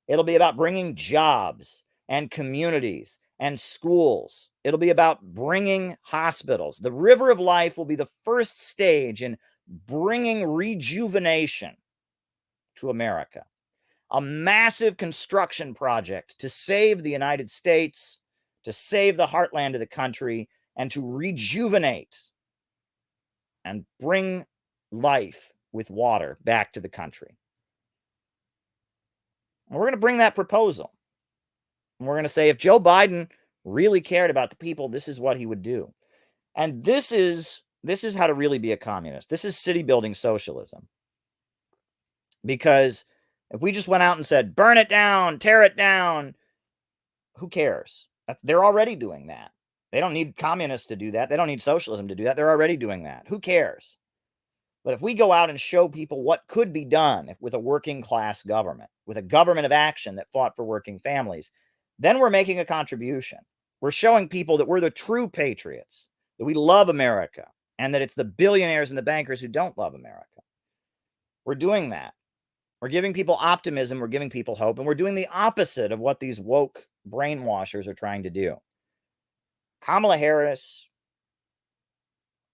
It'll be about bringing jobs and communities and schools. It'll be about bringing hospitals. The River of Life will be the first stage in bringing rejuvenation to America. A massive construction project to save the United States, to save the heartland of the country, and to rejuvenate and bring life with water back to the country. And we're going to bring that proposal. And we're going to say, if Joe Biden really cared about the people, this is what he would do. And this is how to really be a communist. This is city building socialism. Because if we just went out and said, burn it down, tear it down, who cares? They're already doing that. They don't need communists to do that. They don't need socialism to do that. They're already doing that. Who cares? But if we go out and show people what could be done with a working class government, with a government of action that fought for working families, then we're making a contribution. We're showing people that we're the true patriots, that we love America, and that it's the billionaires and the bankers who don't love America. We're doing that. We're giving people optimism. We're giving people hope. And we're doing the opposite of what these woke brainwashers are trying to do. Kamala Harris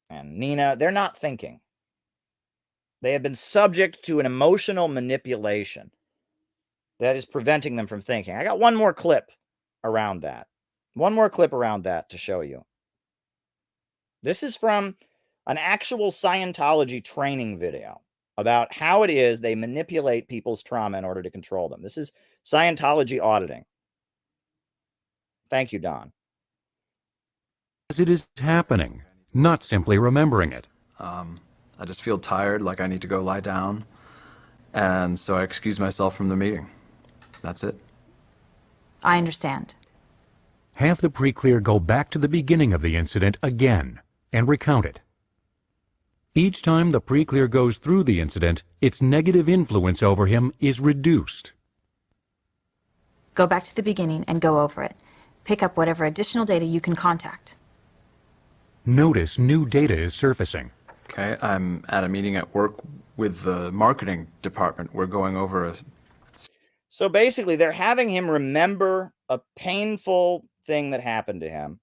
and Nina, they're not thinking. They have been subject to an emotional manipulation that is preventing them from thinking. I got one more clip around that. One more clip around that to show you. This is from an actual Scientology training video about how it is they manipulate people's trauma in order to control them. This is Scientology auditing. Thank you, Don. As it is happening, not simply remembering it. I just feel tired, like I need to go lie down, and so I excuse myself from the meeting. That's it. I understand. Have the pre-clear go back to the beginning of the incident again and recount it. Each time the pre-clear goes through the incident, its negative influence over him is reduced. Go back to the beginning and go over it. Pick up whatever additional data you can contact. Notice new data is surfacing. Okay, I'm at a meeting at work with the marketing department. We're going over a... So basically, they're having him remember a painful thing that happened to him.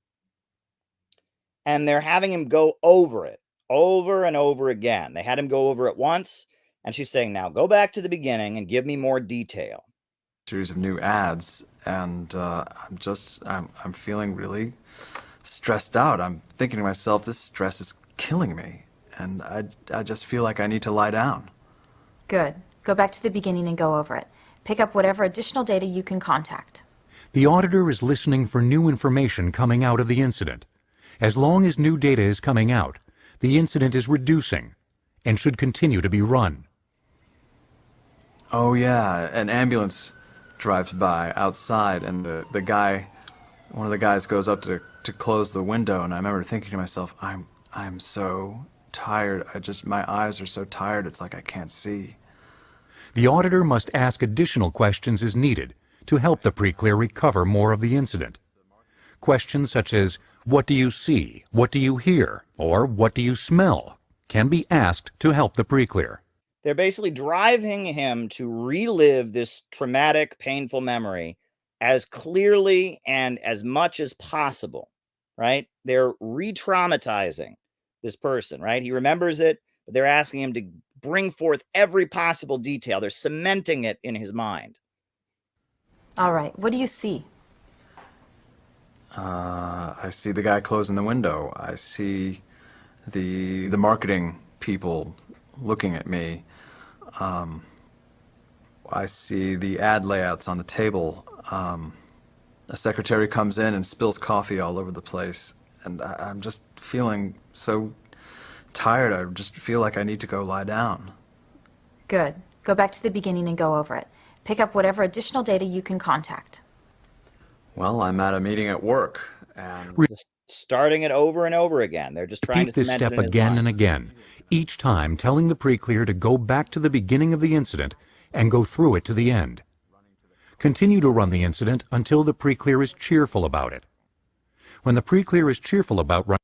And they're having him go over it, over and over again. They had him go over it once, and she's saying, now go back to the beginning and give me more detail. Series of new ads, and I'm feeling really stressed out. I'm thinking to myself, this stress is killing me, and I just feel like I need to lie down. Good. Go back to the beginning and go over it. Pick up whatever additional data you can contact. The auditor is listening for new information coming out of the incident. As long as new data is coming out, the incident is reducing and should continue to be run. Oh yeah, an ambulance drives by outside, and one of the guys goes up to close the window, and I remember thinking to myself, I'm so tired. My eyes are so tired, it's like I can't see. The auditor must ask additional questions as needed to help the pre-clear recover more of the incident. Questions such as, what do you see, what do you hear, or what do you smell, can be asked to help the pre-clear. They're basically driving him to relive this traumatic, painful memory as clearly and as much as possible, right? They're re-traumatizing this person, right? He remembers it, but they're asking him to bring forth every possible detail. They're cementing it in his mind. All right, what do you see? I see the guy closing the window. I see the marketing people looking at me. I see the ad layouts on the table. A secretary comes in and spills coffee all over the place, and I'm just feeling so tired. I just feel like I need to go lie down. Good. Go back to the beginning and go over it. Pick up whatever additional data you can contact. Well, I'm at a meeting at work, and Just starting it over and over again. They're just trying Repeat to this cement step it in his again mind. and again, each time telling the pre-clear to go back to the beginning of the incident and go through it to the end. Continue to run the incident until the pre-clear is cheerful about it. When the pre-clear is cheerful about running,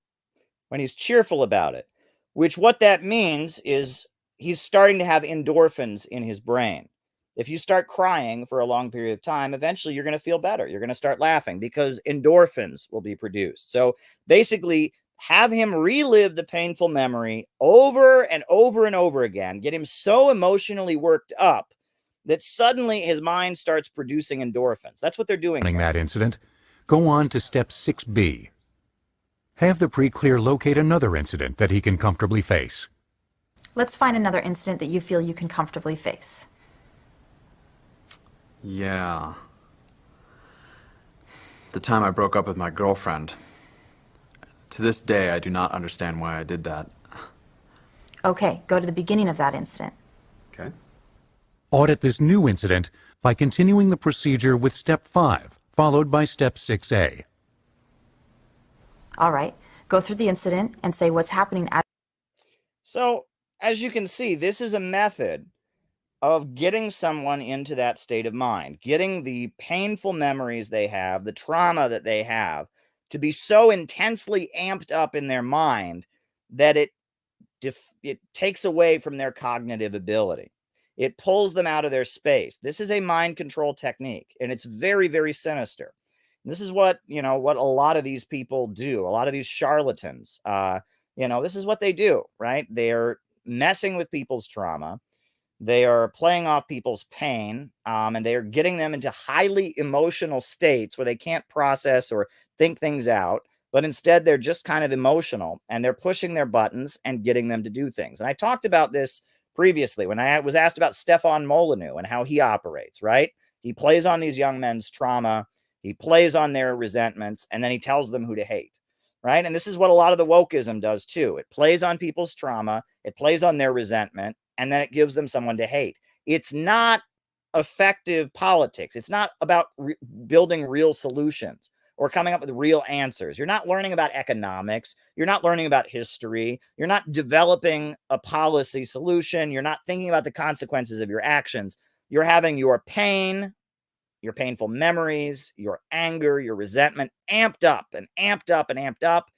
When he's cheerful about it, which what that means is he's starting to have endorphins in his brain. If you start crying for a long period of time, eventually you're going to feel better. You're going to start laughing because endorphins will be produced. So basically, have him relive the painful memory over and over and over again, get him so emotionally worked up that suddenly his mind starts producing endorphins. That's what they're doing here. that incident, go on to step 6B. Have the pre-clear locate another incident that he can comfortably face. Let's find another incident that you feel you can comfortably face. yeah. The time I broke up with my girlfriend. To this day, I do not understand why I did that. Okay, go to the beginning of that incident. Okay. Audit this new incident by continuing the procedure with step 5, followed by step 6A. All right, go through the incident and say what's happening at. So, as you can see, this is a method of getting someone into that state of mind, getting the painful memories they have, the trauma that they have, to be so intensely amped up in their mind that it takes away from their cognitive ability. It pulls them out of their space. This is a mind control technique, and it's very, very sinister. This is what, what a lot of these people do. A lot of these charlatans, this is what they do, right? They're messing with people's trauma. They are playing off people's pain, and they are getting them into highly emotional states where they can't process or think things out, but instead they're just kind of emotional, and they're pushing their buttons and getting them to do things. And I talked about this previously when I was asked about Stefan Molyneux and how he operates, right? He plays on these young men's trauma, he plays on their resentments, and then he tells them who to hate, right? And this is what a lot of the wokeism does too. It plays on people's trauma, it plays on their resentment, and then it gives them someone to hate. It's not effective politics. It's not about building real solutions or coming up with real answers. You're not learning about economics. You're not learning about history. You're not developing a policy solution. You're not thinking about the consequences of your actions. You're having your pain, your painful memories, your anger, your resentment amped up and amped up and amped up.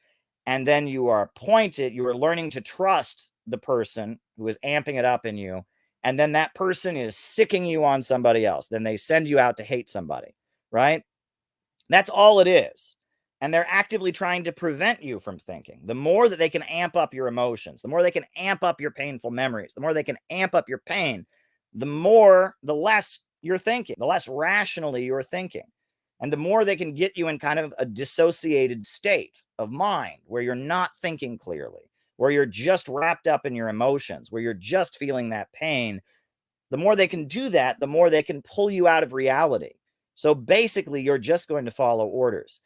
And then you are learning to trust the person who is amping it up in you. And then that person is sicking you on somebody else. Then they send you out to hate somebody, right? That's all it is. And they're actively trying to prevent you from thinking. The more that they can amp up your emotions, the more they can amp up your painful memories, the more they can amp up your pain, the less you're thinking, the less rationally you're thinking. And the more they can get you in kind of a dissociated state of mind where you're not thinking clearly, where you're just wrapped up in your emotions, where you're just feeling that pain, the more they can do that, the more they can pull you out of reality. So basically, you're just going to follow orders.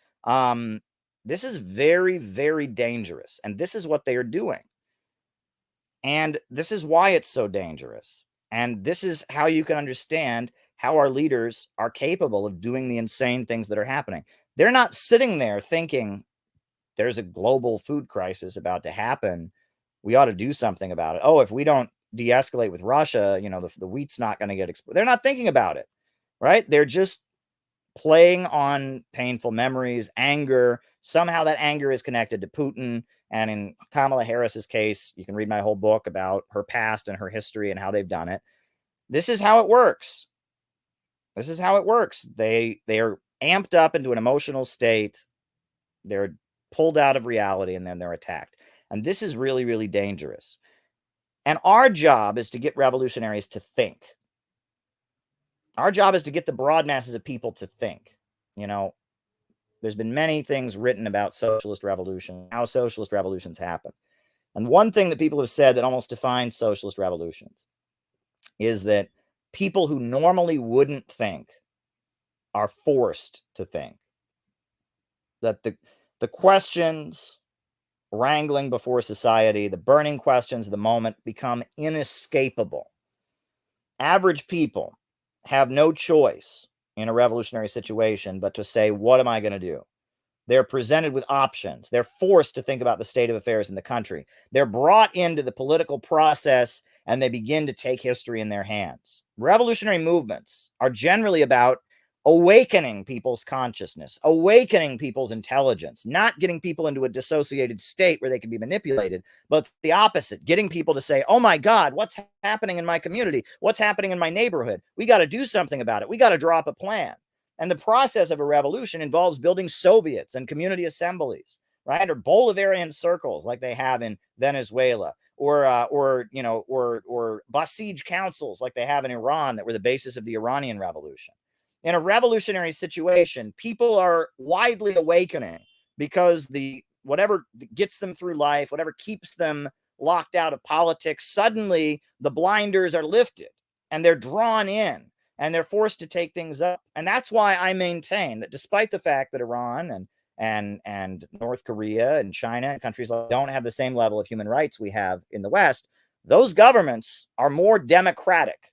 This is very, very dangerous. And this is what they are doing. And this is why it's so dangerous. And this is how you can understand how our leaders are capable of doing the insane things that are happening. They're not sitting there thinking there's a global food crisis about to happen. We ought to do something about it. Oh, if we don't de-escalate with Russia, the wheat's not going to get exploded. They're not thinking about it, right? They're just playing on painful memories, anger. Somehow that anger is connected to Putin. And in Kamala Harris's case, you can read my whole book about her past and her history and how they've done it. This is how it works. This is how it works. They are amped up into an emotional state. They're pulled out of reality, and then they're attacked. And this is really, really dangerous. And our job is to get revolutionaries to think. Our job is to get the broad masses of people to think. You know, there's been many things written about socialist revolution, how socialist revolutions happen. And one thing that people have said that almost defines socialist revolutions is that people who normally wouldn't think are forced to think. That the questions wrangling before society, the burning questions of the moment, become inescapable. Average people have no choice in a revolutionary situation but to say, what am I going to do? They're presented with options. They're forced to think about the state of affairs in the country. They're brought into the political process and they begin to take history in their hands. Revolutionary movements are generally about awakening people's consciousness, awakening people's intelligence, not getting people into a dissociated state where they can be manipulated, but the opposite, getting people to say, oh my God, what's happening in my community? What's happening in my neighborhood? We got to do something about it. We got to draw up a plan. And the process of a revolution involves building Soviets and community assemblies, right? Or Bolivarian circles like they have in Venezuela, or Basij councils like they have in Iran that were the basis of the Iranian Revolution. In a revolutionary situation, people are widely awakening because whatever gets them through life, whatever keeps them locked out of politics, suddenly the blinders are lifted and they're drawn in and they're forced to take things up. And that's why I maintain that despite the fact that Iran and North Korea and China and countries like don't have the same level of human rights we have in the West, those governments are more democratic.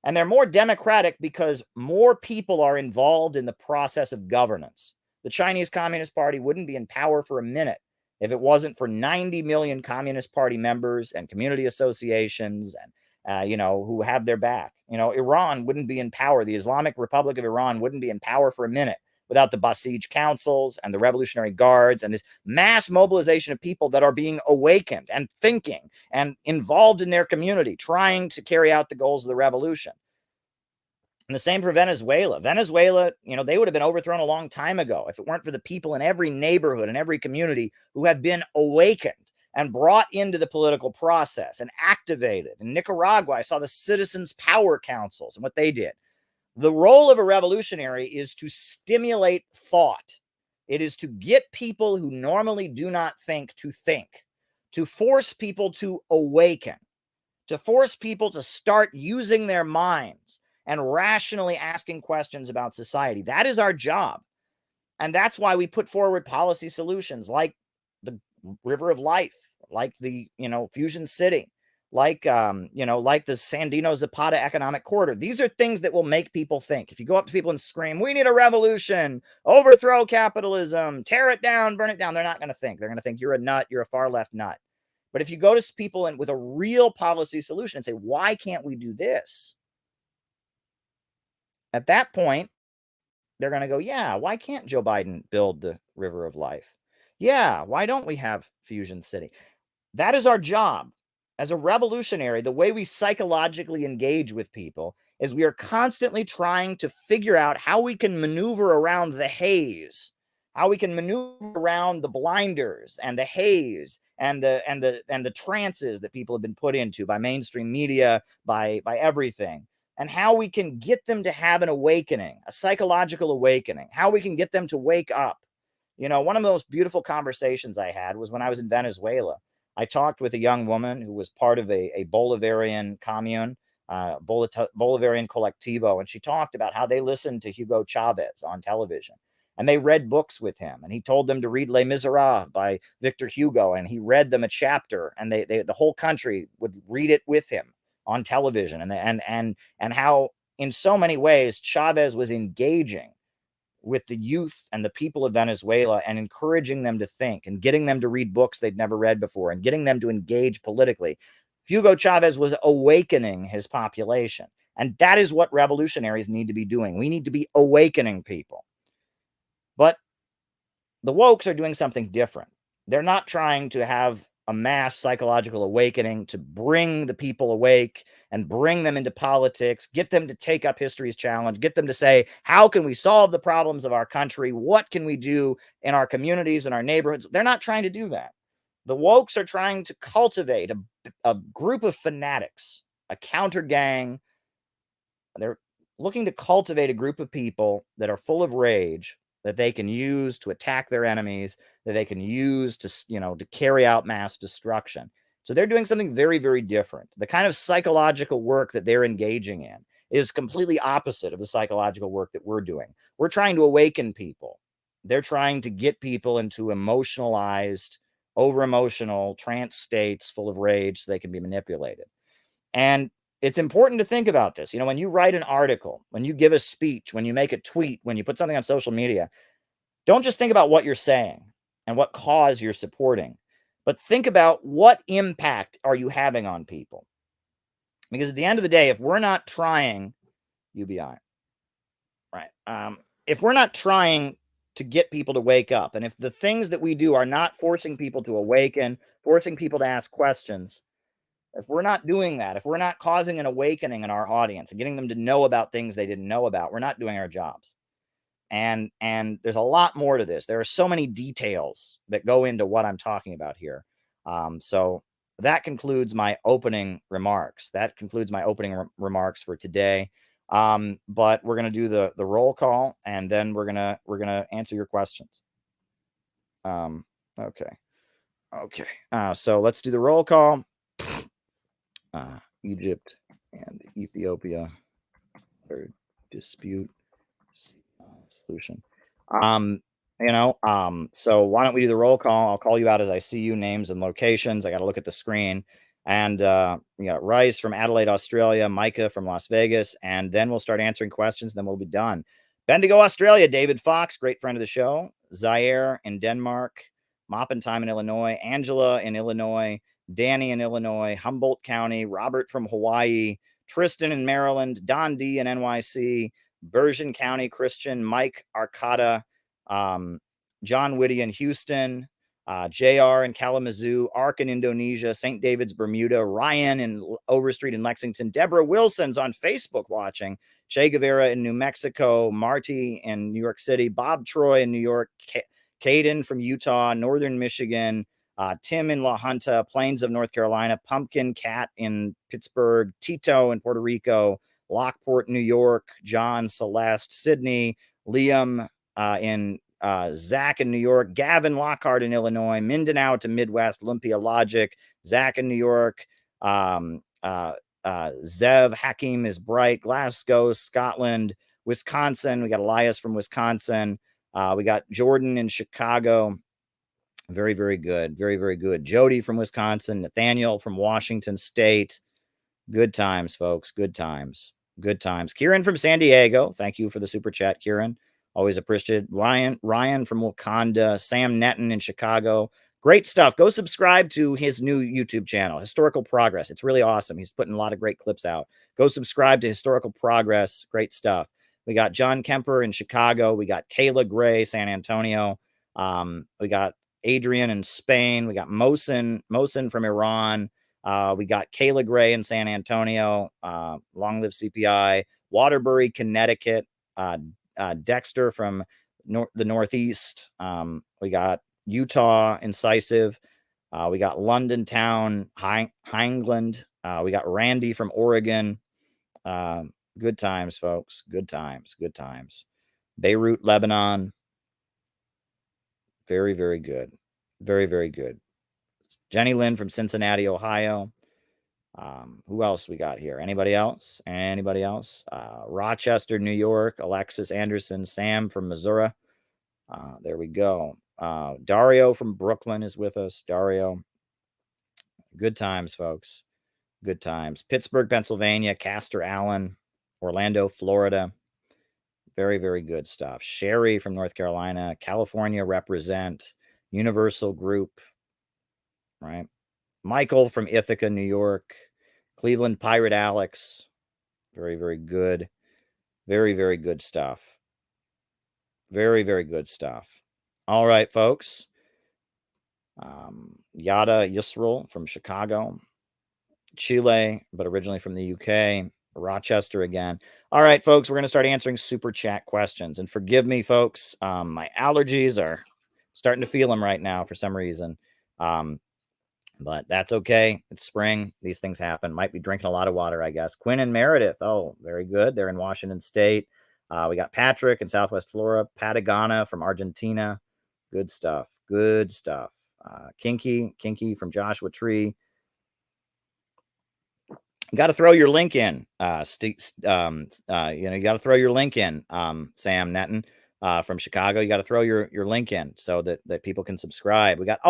And they're more democratic because more people are involved in the process of governance. The Chinese Communist Party wouldn't be in power for a minute if it wasn't for 90 million Communist Party members and community associations and who have their back. Iran wouldn't be in power. The Islamic Republic of Iran wouldn't be in power for a minute without the Basij councils and the Revolutionary Guards and this mass mobilization of people that are being awakened and thinking and involved in their community, trying to carry out the goals of the revolution. And the same for Venezuela. Venezuela, they would have been overthrown a long time ago if it weren't for the people in every neighborhood and every community who have been awakened and brought into the political process and activated. In Nicaragua, I saw the Citizens' Power Councils and what they did. The role of a revolutionary is to stimulate thought. It is to get people who normally do not think, to force people to awaken, to force people to start using their minds and rationally asking questions about society. That is our job. And that's why we put forward policy solutions like the River of Life, like the, Fusion City, like the Sandino Zapata economic corridor. These are things that will make people think. If you go up to people and scream, we need a revolution, overthrow capitalism, tear it down, burn it down, they're not going to think. They're going to think you're a nut, you're a far left nut. But if you go to people with a real policy solution and say, why can't we do this? At that point, they're going to go, yeah, why can't Joe Biden build the River of Life? Yeah, why don't we have Fusion City? That is our job. As a revolutionary, the way we psychologically engage with people is we are constantly trying to figure out how we can maneuver around the haze, how we can maneuver around the blinders and the haze and the trances that people have been put into by mainstream media, by everything, and how we can get them to have an awakening, a psychological awakening, how we can get them to wake up. One of the most beautiful conversations I had was when I was in Venezuela. I talked with a young woman who was part of a Bolivarian commune, Bolivarian Colectivo, and she talked about how they listened to Hugo Chavez on television, and they read books with him, and he told them to read Les Miserables by Victor Hugo, and he read them a chapter, and the whole country would read it with him on television, and how in so many ways Chavez was engaging with the youth and the people of Venezuela and encouraging them to think and getting them to read books they'd never read before and getting them to engage politically. Hugo Chavez was awakening his population. And that is what revolutionaries need to be doing. We need to be awakening people. But the wokes are doing something different. They're not trying to have a mass psychological awakening to bring the people awake and bring them into politics, get them to take up history's challenge, get them to say, how can we solve the problems of our country? What can we do in our communities and our neighborhoods? They're not trying to do that. The wokes are trying to cultivate a a group of fanatics, a counter gang. They're looking to cultivate a group of people that are full of rage that they can use to attack their enemies, that they can use to, to carry out mass destruction. So they're doing something very, very different. The kind of psychological work that they're engaging in is completely opposite of the psychological work that we're doing. We're trying to awaken people. They're trying to get people into emotionalized, over-emotional trance states full of rage so they can be manipulated. And it's important to think about this. When you write an article, when you give a speech, when you make a tweet, when you put something on social media, don't just think about what you're saying and what cause you're supporting, but think about what impact are you having on people. Because at the end of the day, if we're not trying, UBI, right? If we're not trying to get people to wake up, and if the things that we do are not forcing people to awaken, forcing people to ask questions, if we're not doing that, if we're not causing an awakening in our audience and getting them to know about things they didn't know about, we're not doing our jobs. And there's a lot more to this. There are so many details that go into what I'm talking about here. So that concludes my opening remarks. That concludes my opening remarks for today. But we're going to do the roll call, and then we're gonna answer your questions. Okay. So let's do the roll call. Egypt and Ethiopia or dispute solution. So why don't we do the roll call? I'll call you out as I see you, names and locations. I got to look at the screen. And we got Rice from Adelaide, Australia, Micah from Las Vegas, and then we'll start answering questions. Then we'll be done. Bendigo, Australia, David Fox, great friend of the show. Zaire in Denmark, Moppentime in Illinois, Angela in Illinois, Danny in Illinois, Humboldt County, Robert from Hawaii, Tristan in Maryland, Don D in NYC, Bergen County, Christian, Mike Arcata, John Whitty in Houston, JR in Kalamazoo, Ark in Indonesia, St. David's, Bermuda, Ryan in Overstreet in Lexington, Deborah Wilson's on Facebook watching, Che Guevara in New Mexico, Marty in New York City, Bob Troy in New York, Caden from Utah, Northern Michigan, Tim in La Junta, Plains of North Carolina, Pumpkin Cat in Pittsburgh, Tito in Puerto Rico, Lockport, New York, John, Celeste, Sydney, Liam in Zach in New York, Gavin Lockhart in Illinois, Mindanao to Midwest, Olympia Logic, Zach in New York, Zev Hakim is Bright, Glasgow, Scotland, Wisconsin. We got Elias from Wisconsin. We got Jordan in Chicago. Very, very good. Very, very good. Jody from Wisconsin, Nathaniel from Washington State. Good times, folks. Good times. Good times. Kieran from San Diego. Thank you for the super chat, Kieran. Always appreciated. Ryan from Wakanda. Sam Netton in Chicago. Great stuff. Go subscribe to his new YouTube channel, Historical Progress. It's really awesome. He's putting a lot of great clips out. Go subscribe to Historical Progress. Great stuff. We got John Kemper in Chicago. We got Kayla Gray, San Antonio. We got Adrian in Spain. We got Mohsen from Iran. We got Kayla Gray in San Antonio. Long live CPI. Waterbury, Connecticut. Dexter from the Northeast. We got Utah, Incisive. We got London Town, Hangland. We got Randy from Oregon. Good times, folks. Good times. Good times. Beirut, Lebanon. Very, very good. Very, very good. Jenny Lynn from Cincinnati, Ohio. Who else we got here? Anybody else? Anybody else? Rochester, New York. Alexis Anderson. Sam from Missouri. There we go. Dario from Brooklyn is with us. Dario. Good times, folks. Good times. Pittsburgh, Pennsylvania. Castor Allen. Orlando, Florida. Very, very good stuff. Sherry from North Carolina. California represent. Universal Group. Right. Michael from Ithaca, New York. Cleveland Pirate Alex. Very, very good. Very, very good stuff. Very, very good stuff. All right, folks. Yada Yisrael from Chicago. Chile, but originally from the UK. Rochester again. All right, folks, we're going to start answering super chat questions. And forgive me, folks. My allergies are starting to feel them right now for some reason. but that's okay. It's spring. These things happen. Might be drinking a lot of water, I guess. Quinn and Meredith. Oh, very good. They're in Washington State. We got Patrick in Southwest Florida. Patagana from Argentina. Good stuff. Good stuff. Kinky from Joshua Tree. You got to throw your link in. You got to throw your link in. Sam Netton from Chicago. You got to throw your link in so that people can subscribe. We got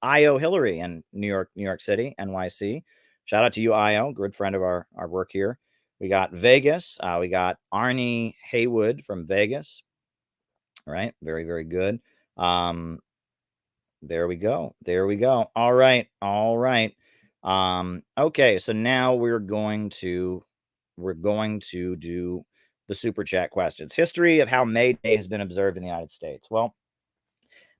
IO Hillary in New York City, NYC. Shout out to you, IO, good friend of our work here. We got Vegas. We got Arnie Haywood from Vegas. All right, very, very good. There we go. All right. Okay, so now we're going to do the super chat questions. History of how May Day has been observed in the United States. Well,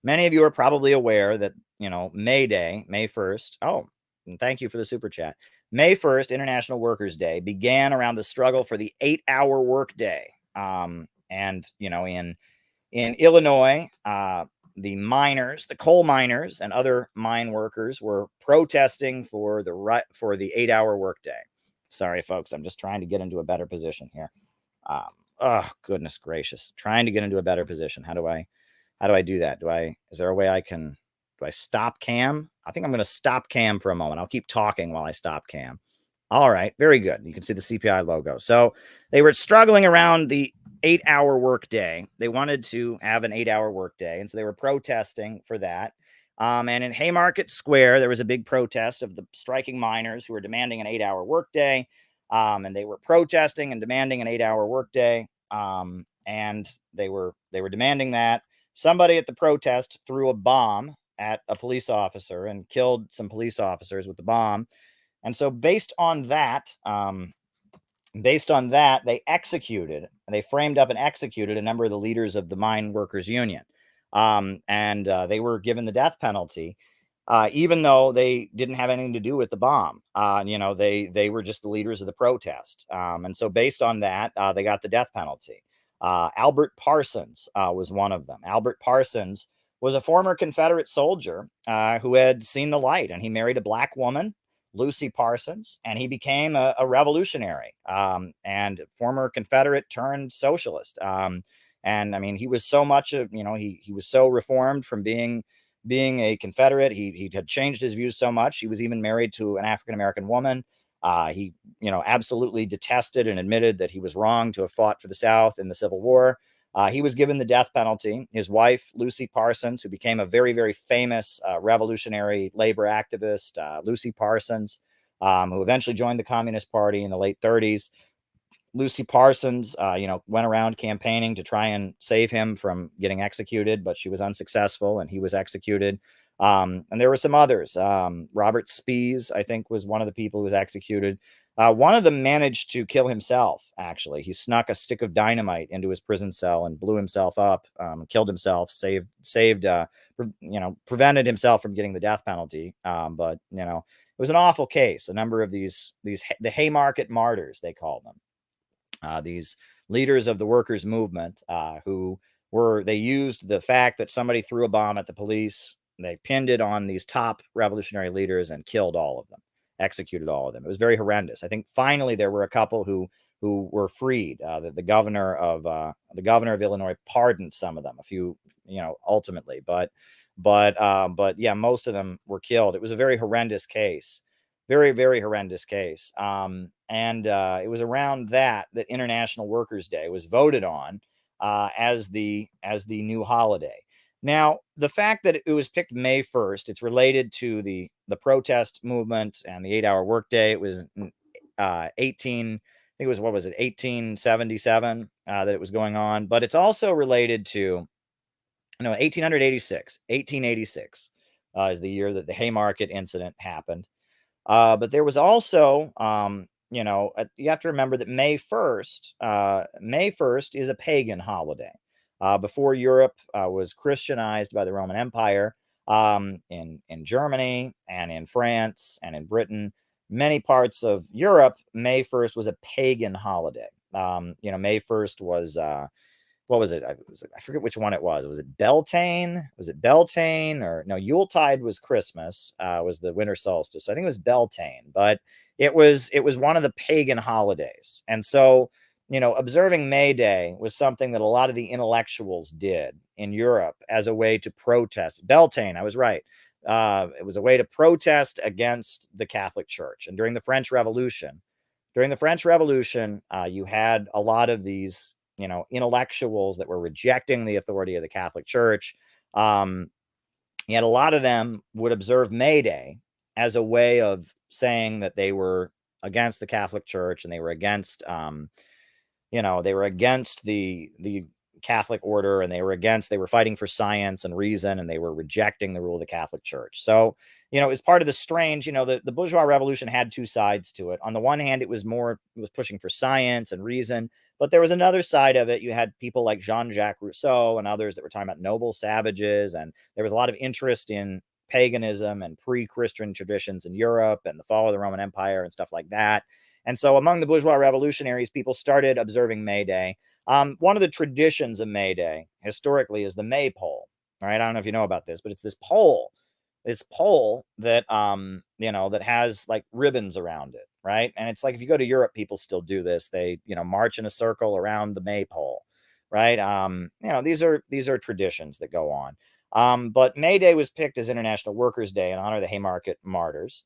many of you are probably aware that, May Day, May 1st. Oh, and thank you for the super chat. May 1st, International Workers' Day, began around the struggle for the 8-hour workday. And, in Illinois, the coal miners and other mine workers were protesting for the 8-hour workday. Sorry, folks, I'm just trying to get into a better position here. Oh, goodness gracious. Trying to get into a better position. How do I do that? Is there a way do I stop cam? I think I'm going to stop cam for a moment. I'll keep talking while I stop cam. All right, very good. You can see the CPI logo. So they were struggling around the 8-hour workday. They wanted to have an 8-hour workday, and so they were protesting for that. And in Haymarket Square, there was a big protest of the striking miners who were demanding an 8-hour workday. And they were protesting and demanding an 8-hour workday. And they were demanding that. Somebody at the protest threw a bomb at a police officer and killed some police officers with the bomb. And so based on that, they framed up and executed a number of the leaders of the Mine Workers Union. And they were given the death penalty, even though they didn't have anything to do with the bomb. They were just the leaders of the protest. And so based on that, they got the death penalty. Albert Parsons was one of them. Albert Parsons was a former Confederate soldier who had seen the light, and he married a black woman, Lucy Parsons, and he became a revolutionary and former Confederate turned socialist. And I mean, he was so much of, he was so reformed from being a Confederate. He had changed his views so much. He was even married to an African-American woman. He, absolutely detested and admitted that he was wrong to have fought for the South in the Civil War. He was given the death penalty. His wife, Lucy Parsons, who became a very, very famous revolutionary labor activist, Lucy Parsons, who eventually joined the Communist Party in the late 30s. Lucy Parsons, went around campaigning to try and save him from getting executed, but she was unsuccessful and he was executed. And there were some others. Robert Spees, I think, was one of the people who was executed. One of them managed to kill himself, actually. He snuck a stick of dynamite into his prison cell and blew himself up, killed himself, prevented himself from getting the death penalty. But it was an awful case. A number of the Haymarket martyrs, they called them. These leaders of the workers' movement they used the fact that somebody threw a bomb at the police. They pinned it on these top revolutionary leaders and killed all of them, executed all of them. It was very horrendous. I think finally there were a couple who were freed. The governor of Illinois pardoned some of them, a few, ultimately, but yeah, most of them were killed. It was a very horrendous case. Very, very horrendous case. And it was around that International Workers' Day was voted on as the new holiday. Now, the fact that it was picked May 1st, it's related to the protest movement and the 8-hour workday. It was 1877 that it was going on, but it's also related to 1886. 1886 is the year that the Haymarket incident happened. But there was also, you have to remember that May 1st is a pagan holiday. Before Europe was Christianized by the Roman Empire, in Germany and in France and in Britain, many parts of Europe, May 1st was a pagan holiday. May 1st was what was it? I forget which one it was. Was it Beltane? Was it Beltane? Or no, Yuletide was Christmas, was the winter solstice. So I think it was Beltane, but it was one of the pagan holidays. And so, observing May Day was something that a lot of the intellectuals did in Europe as a way to protest. Beltane, I was right. It was a way to protest against the Catholic Church. And during the French Revolution, you had a lot of these, intellectuals that were rejecting the authority of the Catholic Church. Yet a lot of them would observe May Day as a way of saying that they were against the Catholic Church and they were against, they were against the Catholic order, and they were fighting for science and reason, and they were rejecting the rule of the Catholic Church. So, it was part of the strange, the bourgeois revolution had two sides to it. On the one hand, it was pushing for science and reason, but there was another side of it. You had people like Jean-Jacques Rousseau and others that were talking about noble savages, and there was a lot of interest in paganism and pre-Christian traditions in Europe and the fall of the Roman Empire and stuff like that. And so among the bourgeois revolutionaries, people started observing May Day. One of the traditions of May Day historically is the maypole. All right, I don't know if you know about this, but it's this pole that that has like ribbons around it, right? And it's like, if you go to Europe, people still do this. They march in a circle around the maypole, right? These are traditions that go on. But May Day was picked as International Workers' Day in honor of the Haymarket martyrs.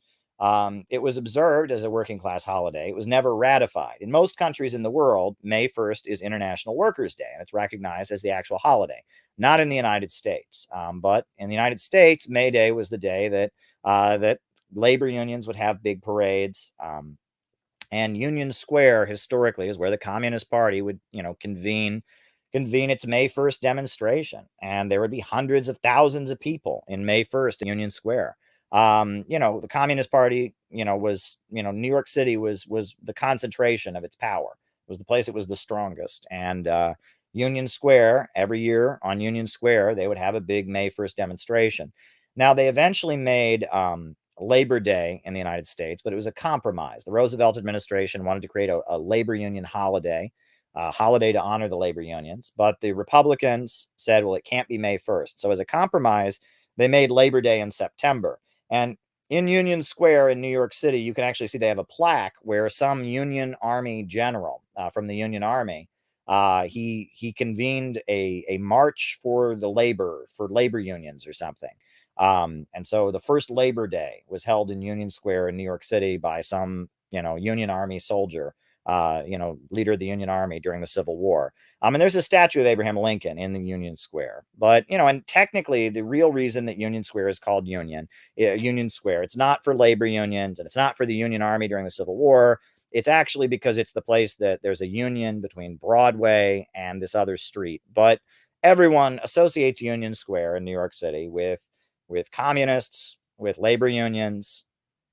It was observed as a working class holiday. It was never ratified. In most countries in the world, May 1st is International Workers' Day, and it's recognized as the actual holiday. Not in the United States, but in the United States, May Day was the day that labor unions would have big parades. And Union Square historically is where the Communist Party would, convene its May 1st demonstration, and there would be hundreds of thousands of people in May 1st in Union Square. The Communist Party, was, New York City was the concentration of its power. It was the place that was the strongest. And Union Square, every year on Union Square, they would have a big May 1st demonstration. Now, they eventually made Labor Day in the United States, but it was a compromise. The Roosevelt administration wanted to create a labor union holiday, a holiday to honor the labor unions. But the Republicans said, well, it can't be May 1st. So as a compromise, they made Labor Day in September. And in Union Square in New York City, you can actually see they have a plaque where some Union Army general from the Union Army, he convened a march for labor unions or something. And so the first Labor Day was held in Union Square in New York City by some, Union Army soldier, leader of the Union Army during the Civil War. And there's a statue of Abraham Lincoln in the Union Square. But, and technically the real reason that Union Square is called Union Square, it's not for labor unions, and it's not for the Union Army during the Civil War. It's actually because it's the place that there's a union between Broadway and this other street. But everyone associates Union Square in New York City with communists, with labor unions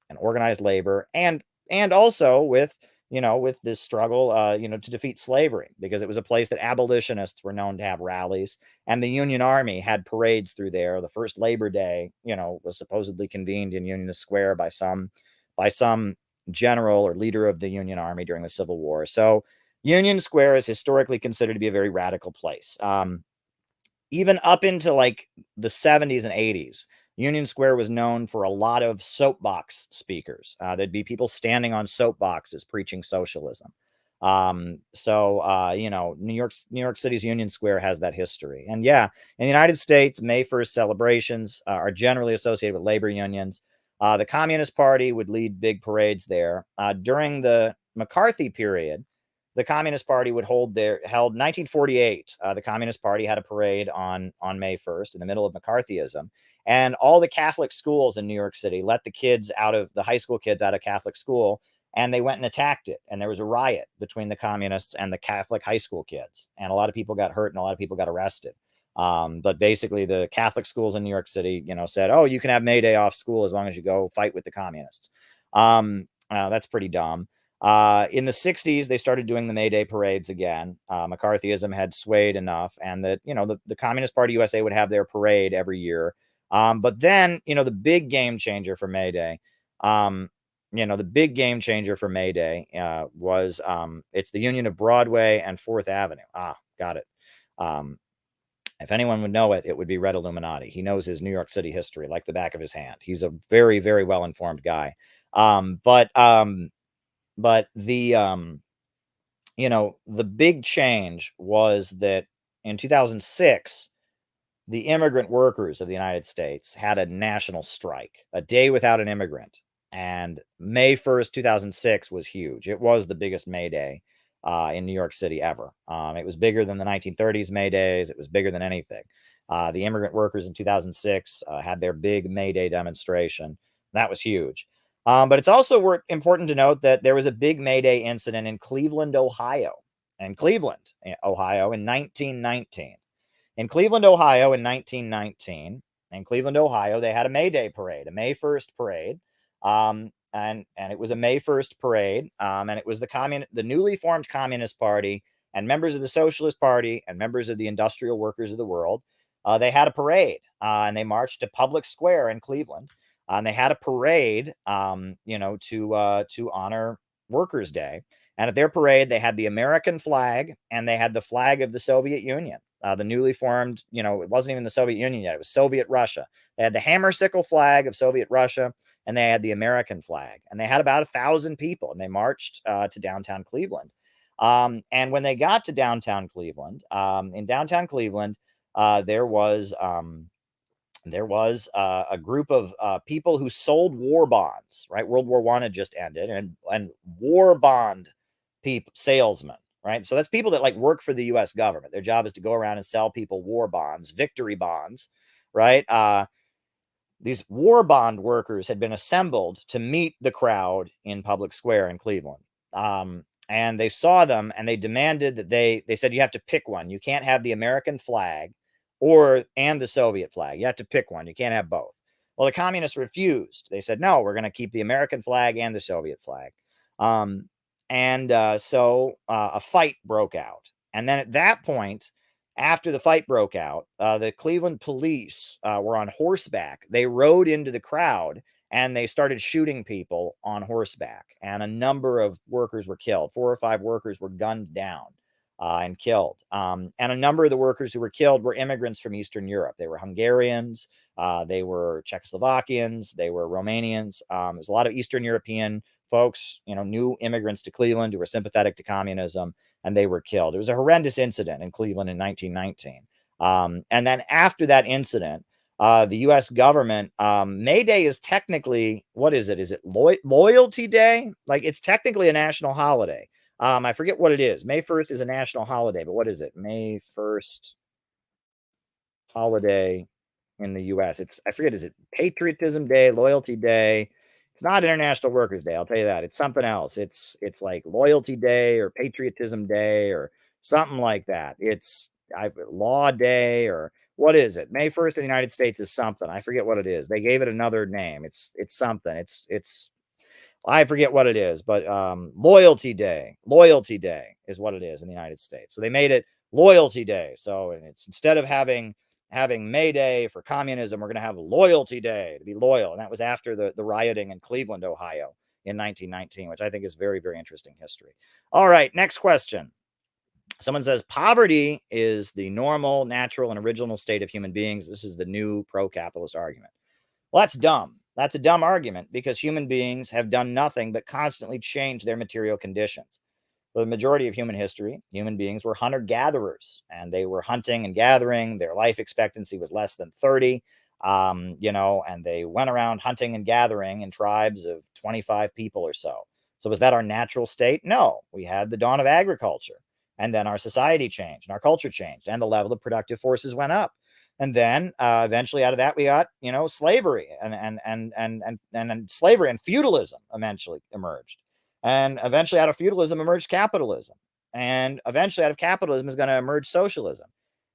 and organized labor, and also with this struggle, to defeat slavery, because it was a place that abolitionists were known to have rallies, and the Union Army had parades through there. The first Labor Day, was supposedly convened in Union Square by some general or leader of the Union Army during the Civil War. So Union Square is historically considered to be a very radical place. Even up into like the 70s and 80s, Union Square was known for a lot of soapbox speakers. There'd be people standing on soapboxes preaching socialism. New York City's Union Square has that history. And yeah, in the United States, May 1st celebrations are generally associated with labor unions. The Communist Party would lead big parades there. During the McCarthy period, the Communist Party held 1948. The Communist Party had a parade on May 1st in the middle of McCarthyism. And all the Catholic schools in New York City let the high school kids out of Catholic school, and they went and attacked it. And there was a riot between the communists and the Catholic high school kids. And a lot of people got hurt and a lot of people got arrested. But basically the Catholic schools in New York City, said, oh, you can have May Day off school as long as you go fight with the communists. That's pretty dumb. In the 60s, they started doing the May Day parades again. McCarthyism had swayed enough, and that, the Communist Party USA would have their parade every year. But then, the big game changer for May Day, was it's the union of Broadway and 4th Avenue. Got it. If anyone would know it, it would be Red Illuminati. He knows his New York City history like the back of his hand. He's a very, very well-informed guy. But the the big change was that in 2006, the immigrant workers of the United States had a national strike, a day without an immigrant. And May 1st, 2006 was huge. It was the biggest May Day in New York City ever. It was bigger than the 1930s May Days. It was bigger than anything. The immigrant workers in 2006 had their big May Day demonstration. That was huge. But it's also important to note that there was a big May Day incident in Cleveland, Ohio. In Cleveland, Ohio in 1919. In Cleveland, Ohio in 1919, in Cleveland, Ohio, they had a May Day parade, a May 1st parade. And it was a May 1st parade. And it was the newly formed Communist Party and members of the Socialist Party and members of the industrial workers of the world. They had a parade and they marched to Public Square in Cleveland. And they had a parade, to honor Workers' Day. And at their parade, they had the American flag and they had the flag of the Soviet Union. The newly formed, it wasn't even the Soviet Union yet. It was Soviet Russia. They had the hammer sickle flag of Soviet Russia, and they had the American flag. And they had about 1,000 people, and they marched to downtown Cleveland. And when they got to downtown Cleveland, in downtown Cleveland, there was a group of people who sold war bonds. Right, World War I had just ended, and war bond salesmen. Right. So that's people that like work for the U.S. government. Their job is to go around and sell people war bonds, victory bonds. Right. These war bond workers had been assembled to meet the crowd in Public Square in Cleveland. And they saw them and they demanded that they said, you have to pick one. You can't have the American flag and the Soviet flag. You have to pick one. You can't have both. Well, the communists refused. They said, no, we're going to keep the American flag and the Soviet flag. So a fight broke out. And then at that point, after the fight broke out, the Cleveland police were on horseback. They rode into the crowd and they started shooting people on horseback. And a number of workers were killed. 4 or 5 workers were gunned down and killed. And a number of the workers who were killed were immigrants from Eastern Europe. They were Hungarians. They were Czechoslovakians. They were Romanians. There's a lot of Eastern European folks, new immigrants to Cleveland who were sympathetic to communism, and they were killed. It was a horrendous incident in Cleveland in 1919. And then after that incident, the U.S. government, May Day is technically, what is it? Is it Loyalty Day? Like, it's technically a national holiday. I forget what it is. May 1st is a national holiday, but what is it? May 1st holiday in the U.S. I forget, is it Patriotism Day, Loyalty Day? It's not International Workers' Day, I'll tell you that. It's something else. It's like Loyalty Day or Patriotism Day or something like that. It's Law Day, or what is it? May 1st in the United States is something. I forget what it is. They gave it another name. It's something. It's I forget what it is, but Loyalty Day is what it is in the United States. So they made it Loyalty Day. So it's, instead of having May Day for communism, we're going to have Loyalty Day to be loyal. And that was after the rioting in Cleveland, Ohio in 1919, which I think is very, very interesting history. All right, next question. Someone says, poverty is the normal, natural, and original state of human beings. This is the new pro-capitalist argument. Well, that's dumb. That's a dumb argument, because human beings have done nothing but constantly change their material conditions. For the majority of human history, human beings were hunter-gatherers, and they were hunting and gathering. Their life expectancy was less than 30, and they went around hunting and gathering in tribes of 25 people or so. So was that our natural state? No. We had the dawn of agriculture, and then our society changed, and our culture changed, and the level of productive forces went up. And then eventually out of that, we got, slavery and slavery and feudalism eventually emerged. And eventually out of feudalism emerged capitalism. And eventually out of capitalism is going to emerge socialism.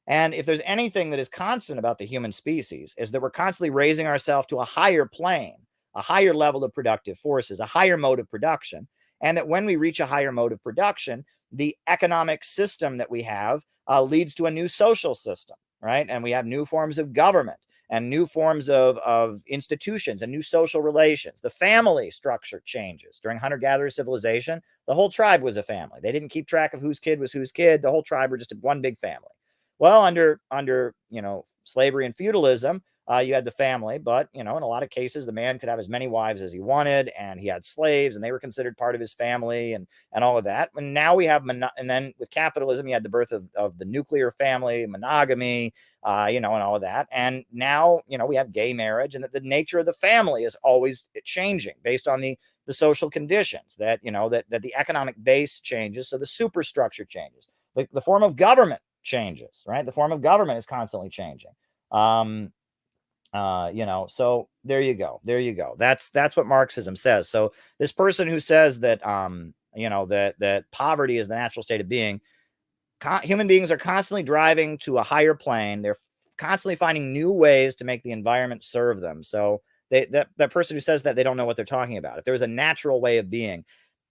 And if there's anything that is constant about the human species, is that we're constantly raising ourselves to a higher plane, a higher level of productive forces, a higher mode of production. And that when we reach a higher mode of production, the economic system that we have leads to a new social system. Right. And we have new forms of government and new forms of institutions and new social relations. The family structure changes. During hunter-gatherer civilization, the whole tribe was a family. They didn't keep track of whose kid was whose kid. The whole tribe were just one big family. Well, under slavery and feudalism, you had the family, but in a lot of cases, the man could have as many wives as he wanted, and he had slaves, and they were considered part of his family, and all of that. And now we have and then with capitalism, you had the birth of the nuclear family, monogamy, and all of that. And now we have gay marriage, and that the nature of the family is always changing based on the social conditions, that that the economic base changes, so the superstructure changes, the form of government changes, right? The form of government is constantly changing. So there you go. That's what Marxism says. So this person who says that that poverty is the natural state of being, human beings are constantly driving to a higher plane. They're constantly finding new ways to make the environment serve them. So that person who says that, they don't know what they're talking about. If there was a natural way of being,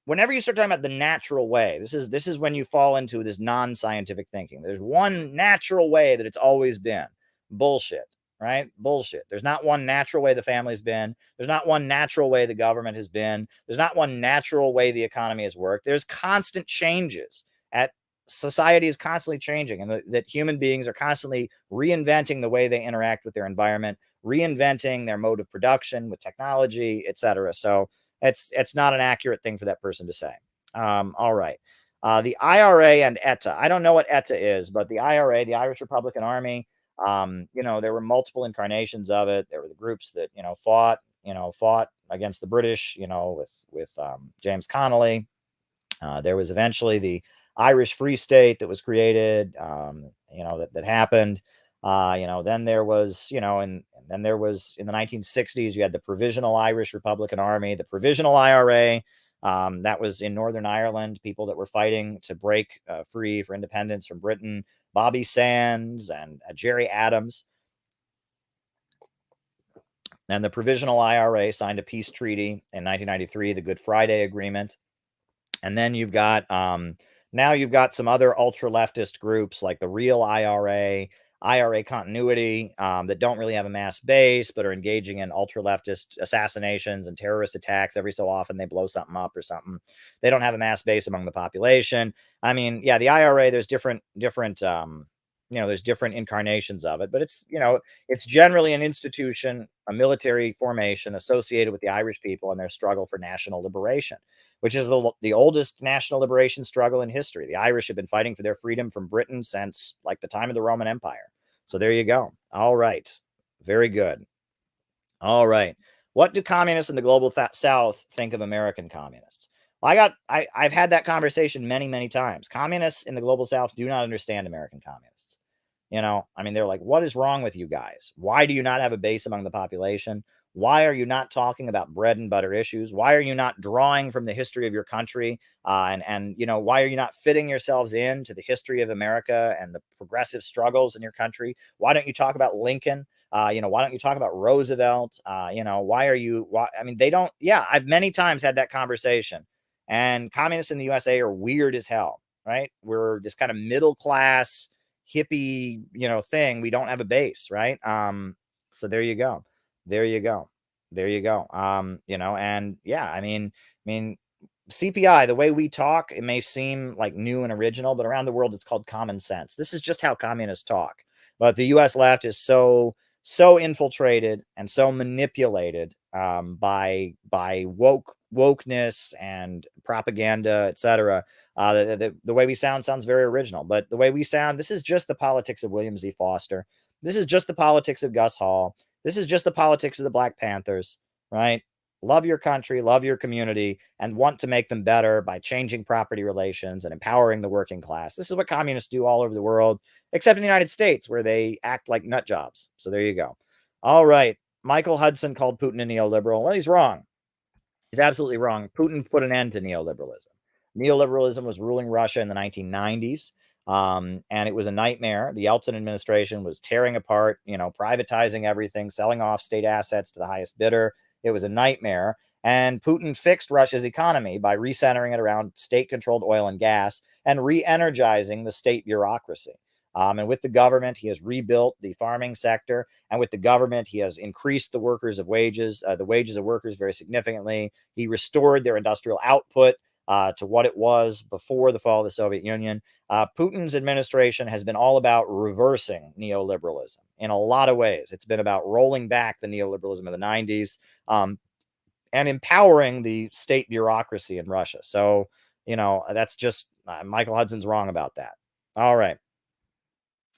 whenever you start talking about the natural way, this is when you fall into this non-scientific thinking. There's one natural way that it's always been. Bullshit, right? Bullshit. There's not one natural way the family's been. There's not one natural way the government has been. There's not one natural way the economy has worked. There's constant changes. Society is constantly changing, and that human beings are constantly reinventing the way they interact with their environment, reinventing their mode of production with technology, etc. So it's not an accurate thing for that person to say. All right. The IRA and ETA. I don't know what ETA is, but the IRA, the Irish Republican Army, there were multiple incarnations of it. There were the groups that, fought against the British, with James Connolly. There was eventually the Irish Free State that was created, that happened. Then there was, and then there was in the 1960s, you had the Provisional Irish Republican Army, the Provisional IRA. That was in Northern Ireland, people that were fighting to break free for independence from Britain. Bobby Sands and Jerry Adams. And the Provisional IRA signed a peace treaty in 1993, the Good Friday Agreement. And then you've got now you've got some other ultra-leftist groups like the Real IRA, IRA Continuity, that don't really have a mass base, but are engaging in ultra-leftist assassinations and terrorist attacks. Every so often they blow something up or something. They don't have a mass base among the population. I mean, yeah, the IRA, there's different there's different incarnations of it, but it's generally an institution, a military formation associated with the Irish people and their struggle for national liberation, which is the oldest national liberation struggle in history. The Irish have been fighting for their freedom from Britain since like the time of the Roman Empire. So there you go. All right. Very good. All right. What do communists in the global South think of American communists? Well, I've had that conversation many, many times. Communists in the global South do not understand American communists. I mean, they're like, what is wrong with you guys? Why do you not have a base among the population? Why are you not talking about bread and butter issues? Why are you not drawing from the history of your country? And why are you not fitting yourselves into the history of America and the progressive struggles in your country? Why don't you talk about Lincoln? Why don't you talk about Roosevelt? I mean, they don't. Yeah, I've many times had that conversation. And communists in the USA are weird as hell, right? We're this kind of middle class hippie, thing. We don't have a base, right? So there you go. And yeah, I mean, CPI, the way we talk, it may seem like new and original, but around the world, it's called common sense. This is just how communists talk. But the US left is so infiltrated and so manipulated by wokeness and propaganda, etc. The way we sounds very original, but the way we sound, this is just the politics of William Z. Foster. This is just the politics of Gus Hall. This is just the politics of the Black Panthers, right? Love your country, love your community, and want to make them better by changing property relations and empowering the working class. This is what communists do all over the world, except in the United States, where they act like nut jobs. So there you go. All right. Michael Hudson called Putin a neoliberal. Well, he's wrong. He's absolutely wrong. Putin put an end to neoliberalism. Neoliberalism was ruling Russia in the 1990s. And it was a nightmare. The Yeltsin administration was tearing apart, privatizing everything, selling off state assets to the highest bidder. It was a nightmare. And Putin fixed Russia's economy by recentering it around state-controlled oil and gas and re-energizing the state bureaucracy. And with the government, he has rebuilt the farming sector. And with the government, he has increased the wages of workers very significantly. He restored their industrial output. to what it was before the fall of the Soviet Union. Putin's administration has been all about reversing neoliberalism in a lot of ways. It's been about rolling back the neoliberalism of the 90s and empowering the state bureaucracy in Russia. So, that's just Michael Hudson's wrong about that. All right.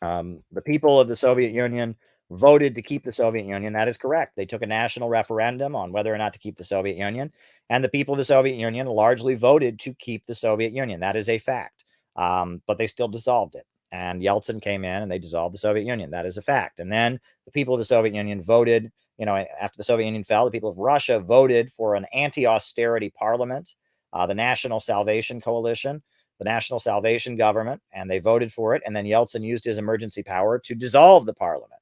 The people of the Soviet Union voted to keep the Soviet Union. That is correct. They took a national referendum on whether or not to keep the Soviet Union, and the people of the Soviet Union largely voted to keep the Soviet Union. That is a fact. But they still dissolved it. And Yeltsin came in and they dissolved the Soviet Union. That is a fact. And then the people of the Soviet Union voted, after the Soviet Union fell, the people of Russia voted for an anti-austerity parliament, the National Salvation Coalition, the National Salvation Government, and they voted for it. And then Yeltsin used his emergency power to dissolve the parliament.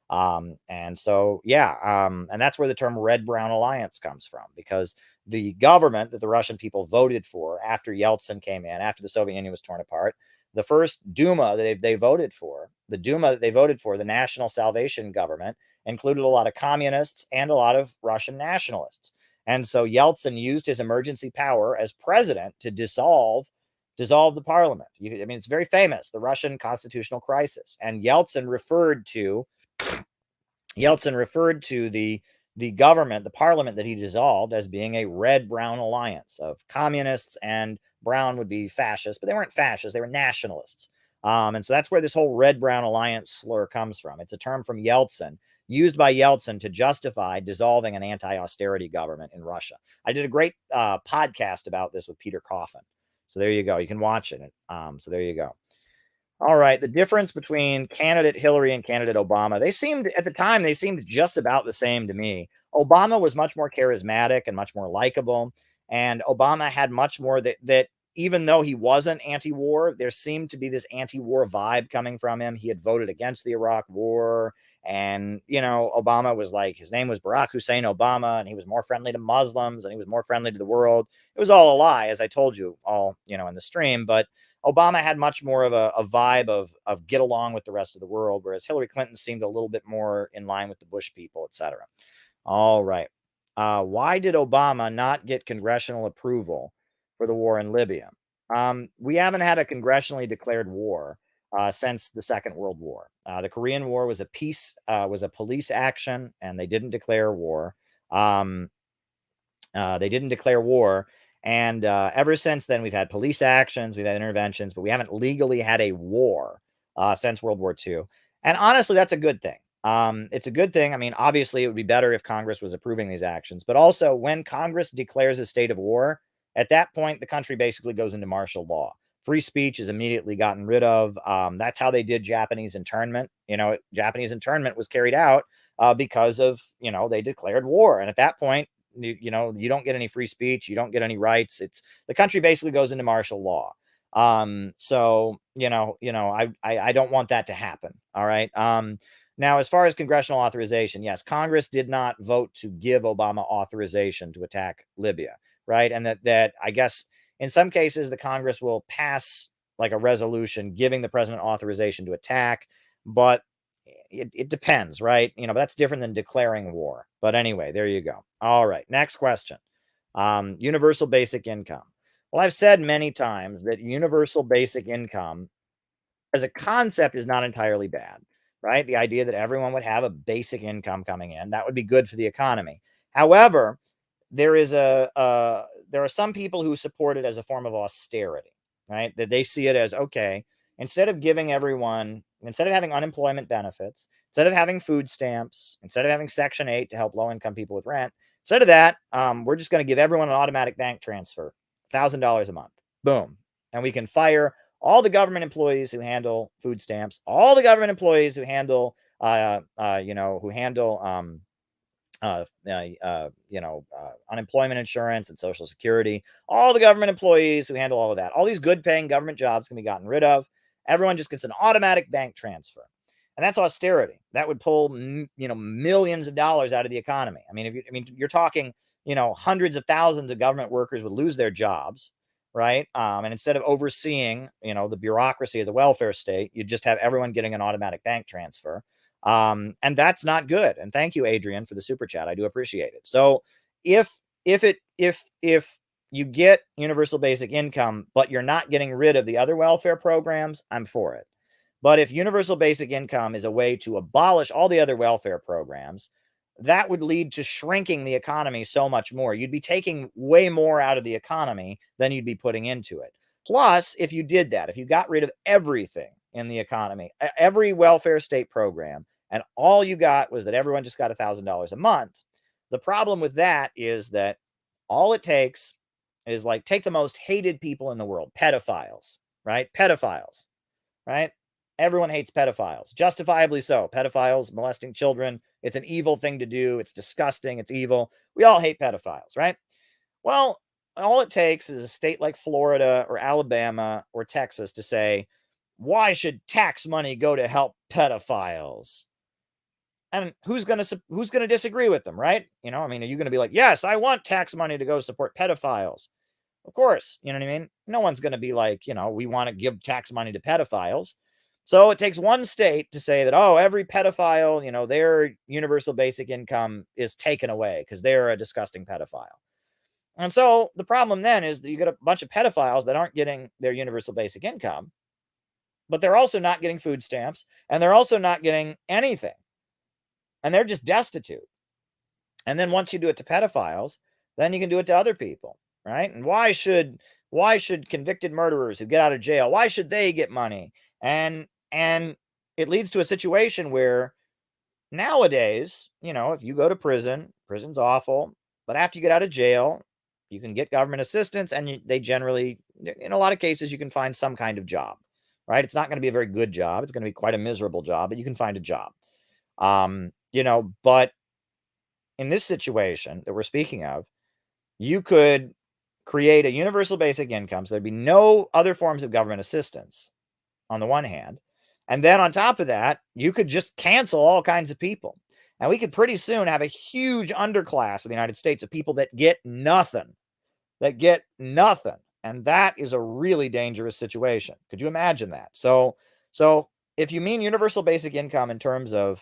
And that's where the term Red-Brown Alliance comes from, because the government that the Russian people voted for after Yeltsin came in, after the Soviet Union was torn apart, the first Duma that they voted for, the National Salvation Government, included a lot of communists and a lot of Russian nationalists. And so Yeltsin used his emergency power as president to dissolve the parliament. It's very famous, the Russian constitutional crisis. And Yeltsin referred to the government, the parliament that he dissolved, as being a red-brown alliance of communists, and brown would be fascists, but they weren't fascists, they were nationalists. And so that's where this whole red-brown alliance slur comes from. It's a term from Yeltsin, used by Yeltsin to justify dissolving an anti-austerity government in Russia. I did a great podcast about this with Peter Coffin. So there you go. You can watch it. So there you go. All right. The difference between candidate Hillary and candidate Obama, at the time, they seemed just about the same to me. Obama was much more charismatic and much more likable. And Obama had much more that even though he wasn't anti-war, there seemed to be this anti-war vibe coming from him. He had voted against the Iraq War. And, Obama was like, his name was Barack Hussein Obama, and he was more friendly to Muslims, and he was more friendly to the world. It was all a lie, as I told you all, in the stream. But Obama had much more of a vibe of get along with the rest of the world, whereas Hillary Clinton seemed a little bit more in line with the Bush people, etc. All right. Why did Obama not get congressional approval for the war in Libya? We haven't had a congressionally declared war since the Second World War. The Korean War was a police action, and they didn't declare war. And ever since then, we've had police actions, we've had interventions, but we haven't legally had a war since World War II. And honestly, that's a good thing. It's a good thing. Obviously, it would be better if Congress was approving these actions. But also, when Congress declares a state of war, at that point, the country basically goes into martial law. Free speech is immediately gotten rid of. That's how they did Japanese internment. Japanese internment was carried out because of, they declared war. And at that point, you don't get any free speech. You don't get any rights. The country basically goes into martial law. So, I don't want that to happen. All right. Now, as far as congressional authorization, yes, Congress did not vote to give Obama authorization to attack Libya. Right. And that I guess in some cases, the Congress will pass like a resolution giving the president authorization to attack. But it depends, right? That's different than declaring war. But anyway, there you go. All right. Next question. Universal basic income. Well, I've said many times that universal basic income as a concept is not entirely bad, right? The idea that everyone would have a basic income coming in, that would be good for the economy. However, there are some people who support it as a form of austerity, right? That they see it as, okay, instead of having unemployment benefits, instead of having food stamps, instead of having Section 8 to help low-income people with rent, instead of that, we're just going to give everyone an automatic bank transfer, $1,000 a month. Boom. And we can fire all the government employees who handle food stamps, all the government employees who handle, unemployment insurance and Social Security, all the government employees who handle all of that. All these good paying government jobs can be gotten rid of. Everyone just gets an automatic bank transfer. And that's austerity. That would pull, millions of dollars out of the economy. You're talking, hundreds of thousands of government workers would lose their jobs, right? And instead of overseeing, the bureaucracy of the welfare state, you'd just have everyone getting an automatic bank transfer. And that's not good. And thank you, Adrian, for the super chat. I do appreciate it. So if you get universal basic income, but you're not getting rid of the other welfare programs, I'm for it. But if universal basic income is a way to abolish all the other welfare programs, that would lead to shrinking the economy so much more. You'd be taking way more out of the economy than you'd be putting into it. Plus, if you did that, if you got rid of everything in the economy, every welfare state program, and all you got was that everyone just got $1,000 a month, the problem with that is that all it takes is, like, take the most hated people in the world, pedophiles, right? Pedophiles, right? Everyone hates pedophiles, justifiably so. Pedophiles molesting children, it's an evil thing to do. It's disgusting. It's evil. We all hate pedophiles, right? Well, all it takes is a state like Florida or Alabama or Texas to say, why should tax money go to help pedophiles? And who's going to disagree with them, right? You know, I mean, are you going to be like, yes, I want tax money to go support pedophiles? Of course, you know what I mean? No one's going to be like, you know, we want to give tax money to pedophiles. So it takes one state to say that, oh, every pedophile, you know, their universal basic income is taken away because they're a disgusting pedophile. And so the problem then is that you get a bunch of pedophiles that aren't getting their universal basic income, but they're also not getting food stamps, and they're also not getting anything. And they're just destitute. And then once you do it to pedophiles, then you can do it to other people, right? And why should convicted murderers who get out of jail, why should they get money? And it leads to a situation where nowadays, you know, if you go to prison, prison's awful, but after you get out of jail, you can get government assistance, and they generally, in a lot of cases, you can find some kind of job, right? It's not going to be a very good job. It's going to be quite a miserable job, but you can find a job. You know, but in this situation that we're speaking of, you could create a universal basic income, so there'd be no other forms of government assistance on the one hand. And then on top of that, you could just cancel all kinds of people. And we could pretty soon have a huge underclass in the United States of people that get nothing, And that is a really dangerous situation. Could you imagine that? So if you mean universal basic income in terms of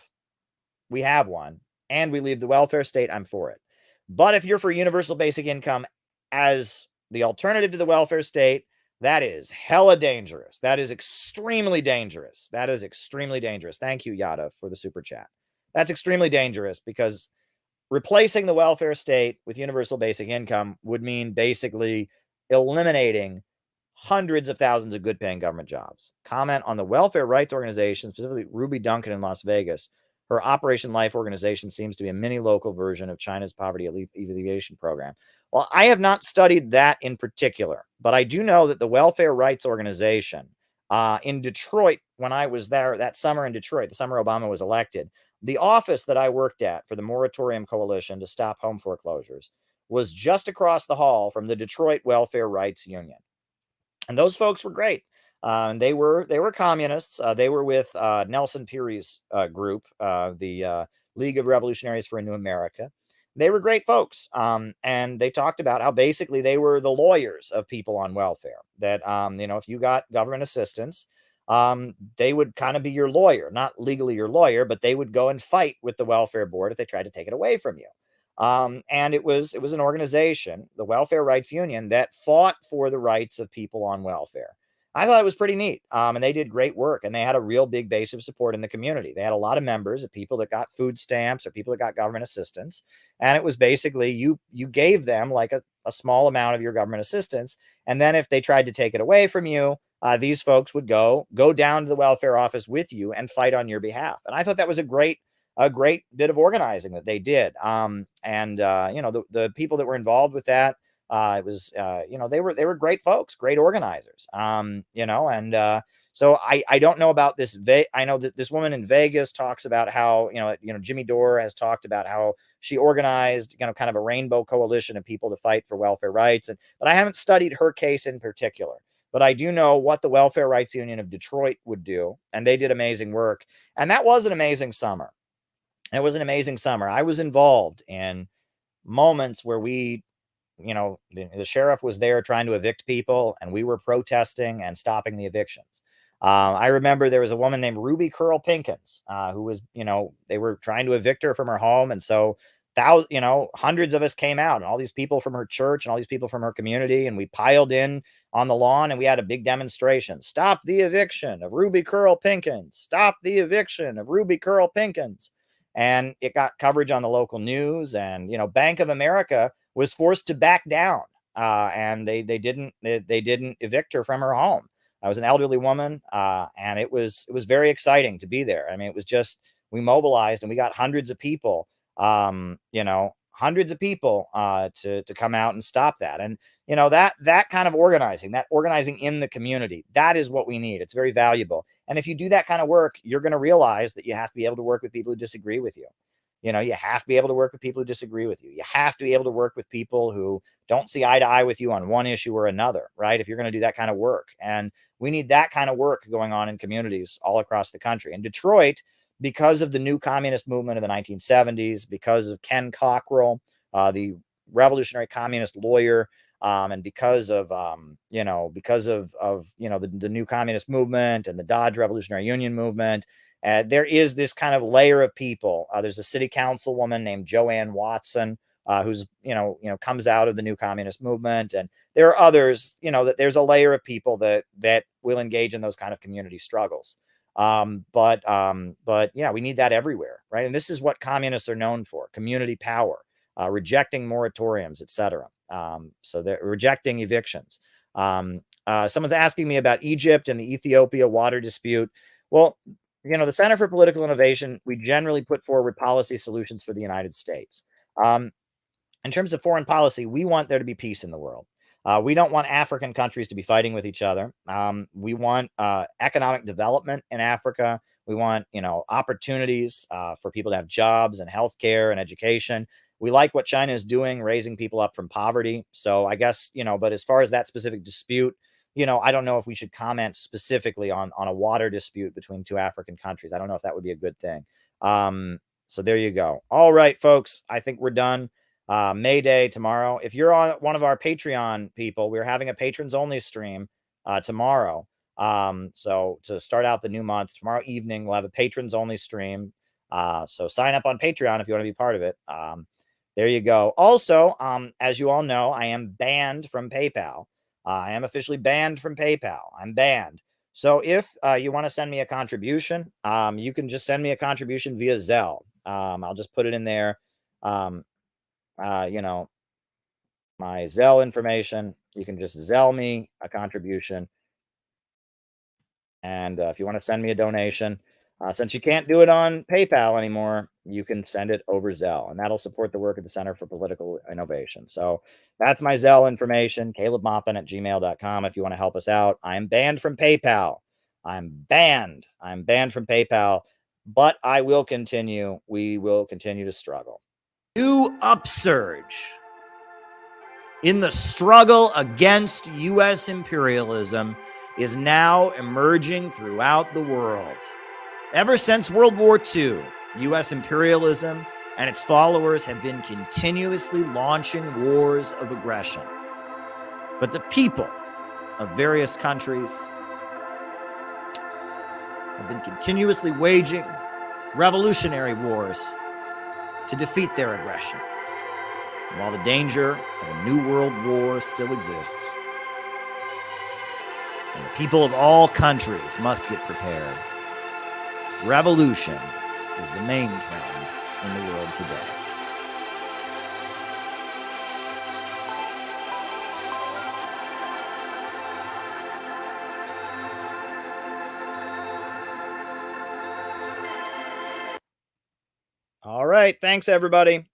we have one and we leave the welfare state, I'm for it. But if you're for universal basic income as the alternative to the welfare state, that is hella dangerous. That is extremely dangerous. Thank you, Yada, for the super chat. That's extremely dangerous because replacing the welfare state with universal basic income would mean basically eliminating hundreds of thousands of good paying government jobs. Comment on the welfare rights organization, specifically Ruby Duncan in Las Vegas. Her Operation Life organization seems to be a mini local version of China's poverty alleviation program. Well, I have not studied that in particular, but I do know that the welfare rights organization in Detroit, when I was there that summer in Detroit, the summer Obama was elected, the office that I worked at for the Moratorium Coalition to stop home foreclosures was just across the hall from the Detroit Welfare Rights Union. And those folks were great. They were communists. They were with Nelson Peary's group, the League of Revolutionaries for a New America. They were great folks. And they talked about how basically they were the lawyers of people on welfare. That, you know, if you got government assistance, they would kind of be your lawyer, not legally your lawyer, but they would go and fight with the welfare board if they tried to take it away from you. And it was an organization, the Welfare Rights Union, that fought for the rights of people on welfare. I thought it was pretty neat. And they did great work, and they had a real big base of support in the community. They had a lot of members of people that got food stamps or people that got government assistance. And it was basically you gave them like a small amount of your government assistance. And then if they tried to take it away from you, these folks would go down to the welfare office with you and fight on your behalf. And I thought that was a great bit of organizing that they did. You know, the people that were involved with that, it was, you know, they were great folks, great organizers. You know, and so I don't know about this. I know that this woman in Vegas talks about how, you know, Jimmy Dore has talked about how she organized, you know, kind of a rainbow coalition of people to fight for welfare rights. But I haven't studied her case in particular. But I do know what the Welfare Rights Union of Detroit would do, and they did amazing work. And that was an amazing summer. It was an amazing summer. I was involved in moments where we, you know, the sheriff was there trying to evict people, and we were protesting and stopping the evictions. I remember there was a woman named Ruby Curl Pinkins, who was, you know, they were trying to evict her from her home. And so hundreds of us came out, and all these people from her church and all these people from her community, and we piled in on the lawn and we had a big demonstration. Stop the eviction of Ruby Curl Pinkins. Stop the eviction of Ruby Curl Pinkins. And it got coverage on the local news, and Bank of America was forced to back down, and they didn't evict her from her home. I was an elderly woman, and it was very exciting to be there. I mean, it was just, we mobilized and we got hundreds of people, hundreds of people to come out and stop that. And that kind of organizing in the community, that is what we need. It's very valuable. And if you do that kind of work, you're going to realize that you have to be able to work with people who disagree with you. You have to be able to work with people who disagree with you. You have to be able to work with people who don't see eye to eye with you on one issue or another, right? If you're going to do that kind of work. And we need that kind of work going on in communities all across the country. And Detroit, because of the new communist movement in the 1970s, because of Ken Cockrell, the revolutionary communist lawyer, and because of the new communist movement and the Dodge Revolutionary Union movement, there is this kind of layer of people. There's a city councilwoman named Joanne Watson, who's comes out of the new communist movement, and there are others. That there's a layer of people that will engage in those kind of community struggles. But we need that everywhere, right? And this is what communists are known for: community power, rejecting moratoriums, etc. So they're rejecting evictions. Someone's asking me about Egypt and the Ethiopia water dispute. Well, the Center for Political Innovation, we generally put forward policy solutions for the United States. In terms of foreign policy, we want there to be peace in the world. We don't want African countries to be fighting with each other. We want economic development in Africa. We want, opportunities for people to have jobs and healthcare and education. We like what China is doing, raising people up from poverty. So I guess, but as far as that specific dispute, I don't know if we should comment specifically on a water dispute between two African countries. I don't know if that would be a good thing. So there you go. All right, folks, I think we're done. May Day tomorrow. If you're on one of our Patreon people, we're having a patrons only stream tomorrow. So to start out the new month, tomorrow evening, we'll have a patrons only stream. So sign up on Patreon if you want to be part of it. There you go. Also, as you all know, I am banned from PayPal. I am officially banned from PayPal. I'm banned. So if you want to send me a contribution, you can just send me a contribution via Zelle. I'll just put it in there. My Zelle information. You can just Zelle me a contribution. And if you want to send me a donation, since you can't do it on PayPal anymore, you can send it over Zelle, and that'll support the work of the Center for Political Innovation. So that's my Zelle information, calebmaupin@gmail.com, if you want to help us out. I'm banned from PayPal. I'm banned from PayPal, but I will continue. We will continue to struggle. New upsurge in the struggle against U.S. imperialism is now emerging throughout the world. Ever since World War II, U.S. imperialism and its followers have been continuously launching wars of aggression. But the people of various countries have been continuously waging revolutionary wars to defeat their aggression. And while the danger of a new world war still exists, and the people of all countries must get prepared, revolution is the main trend in the world today. All right. Thanks, everybody.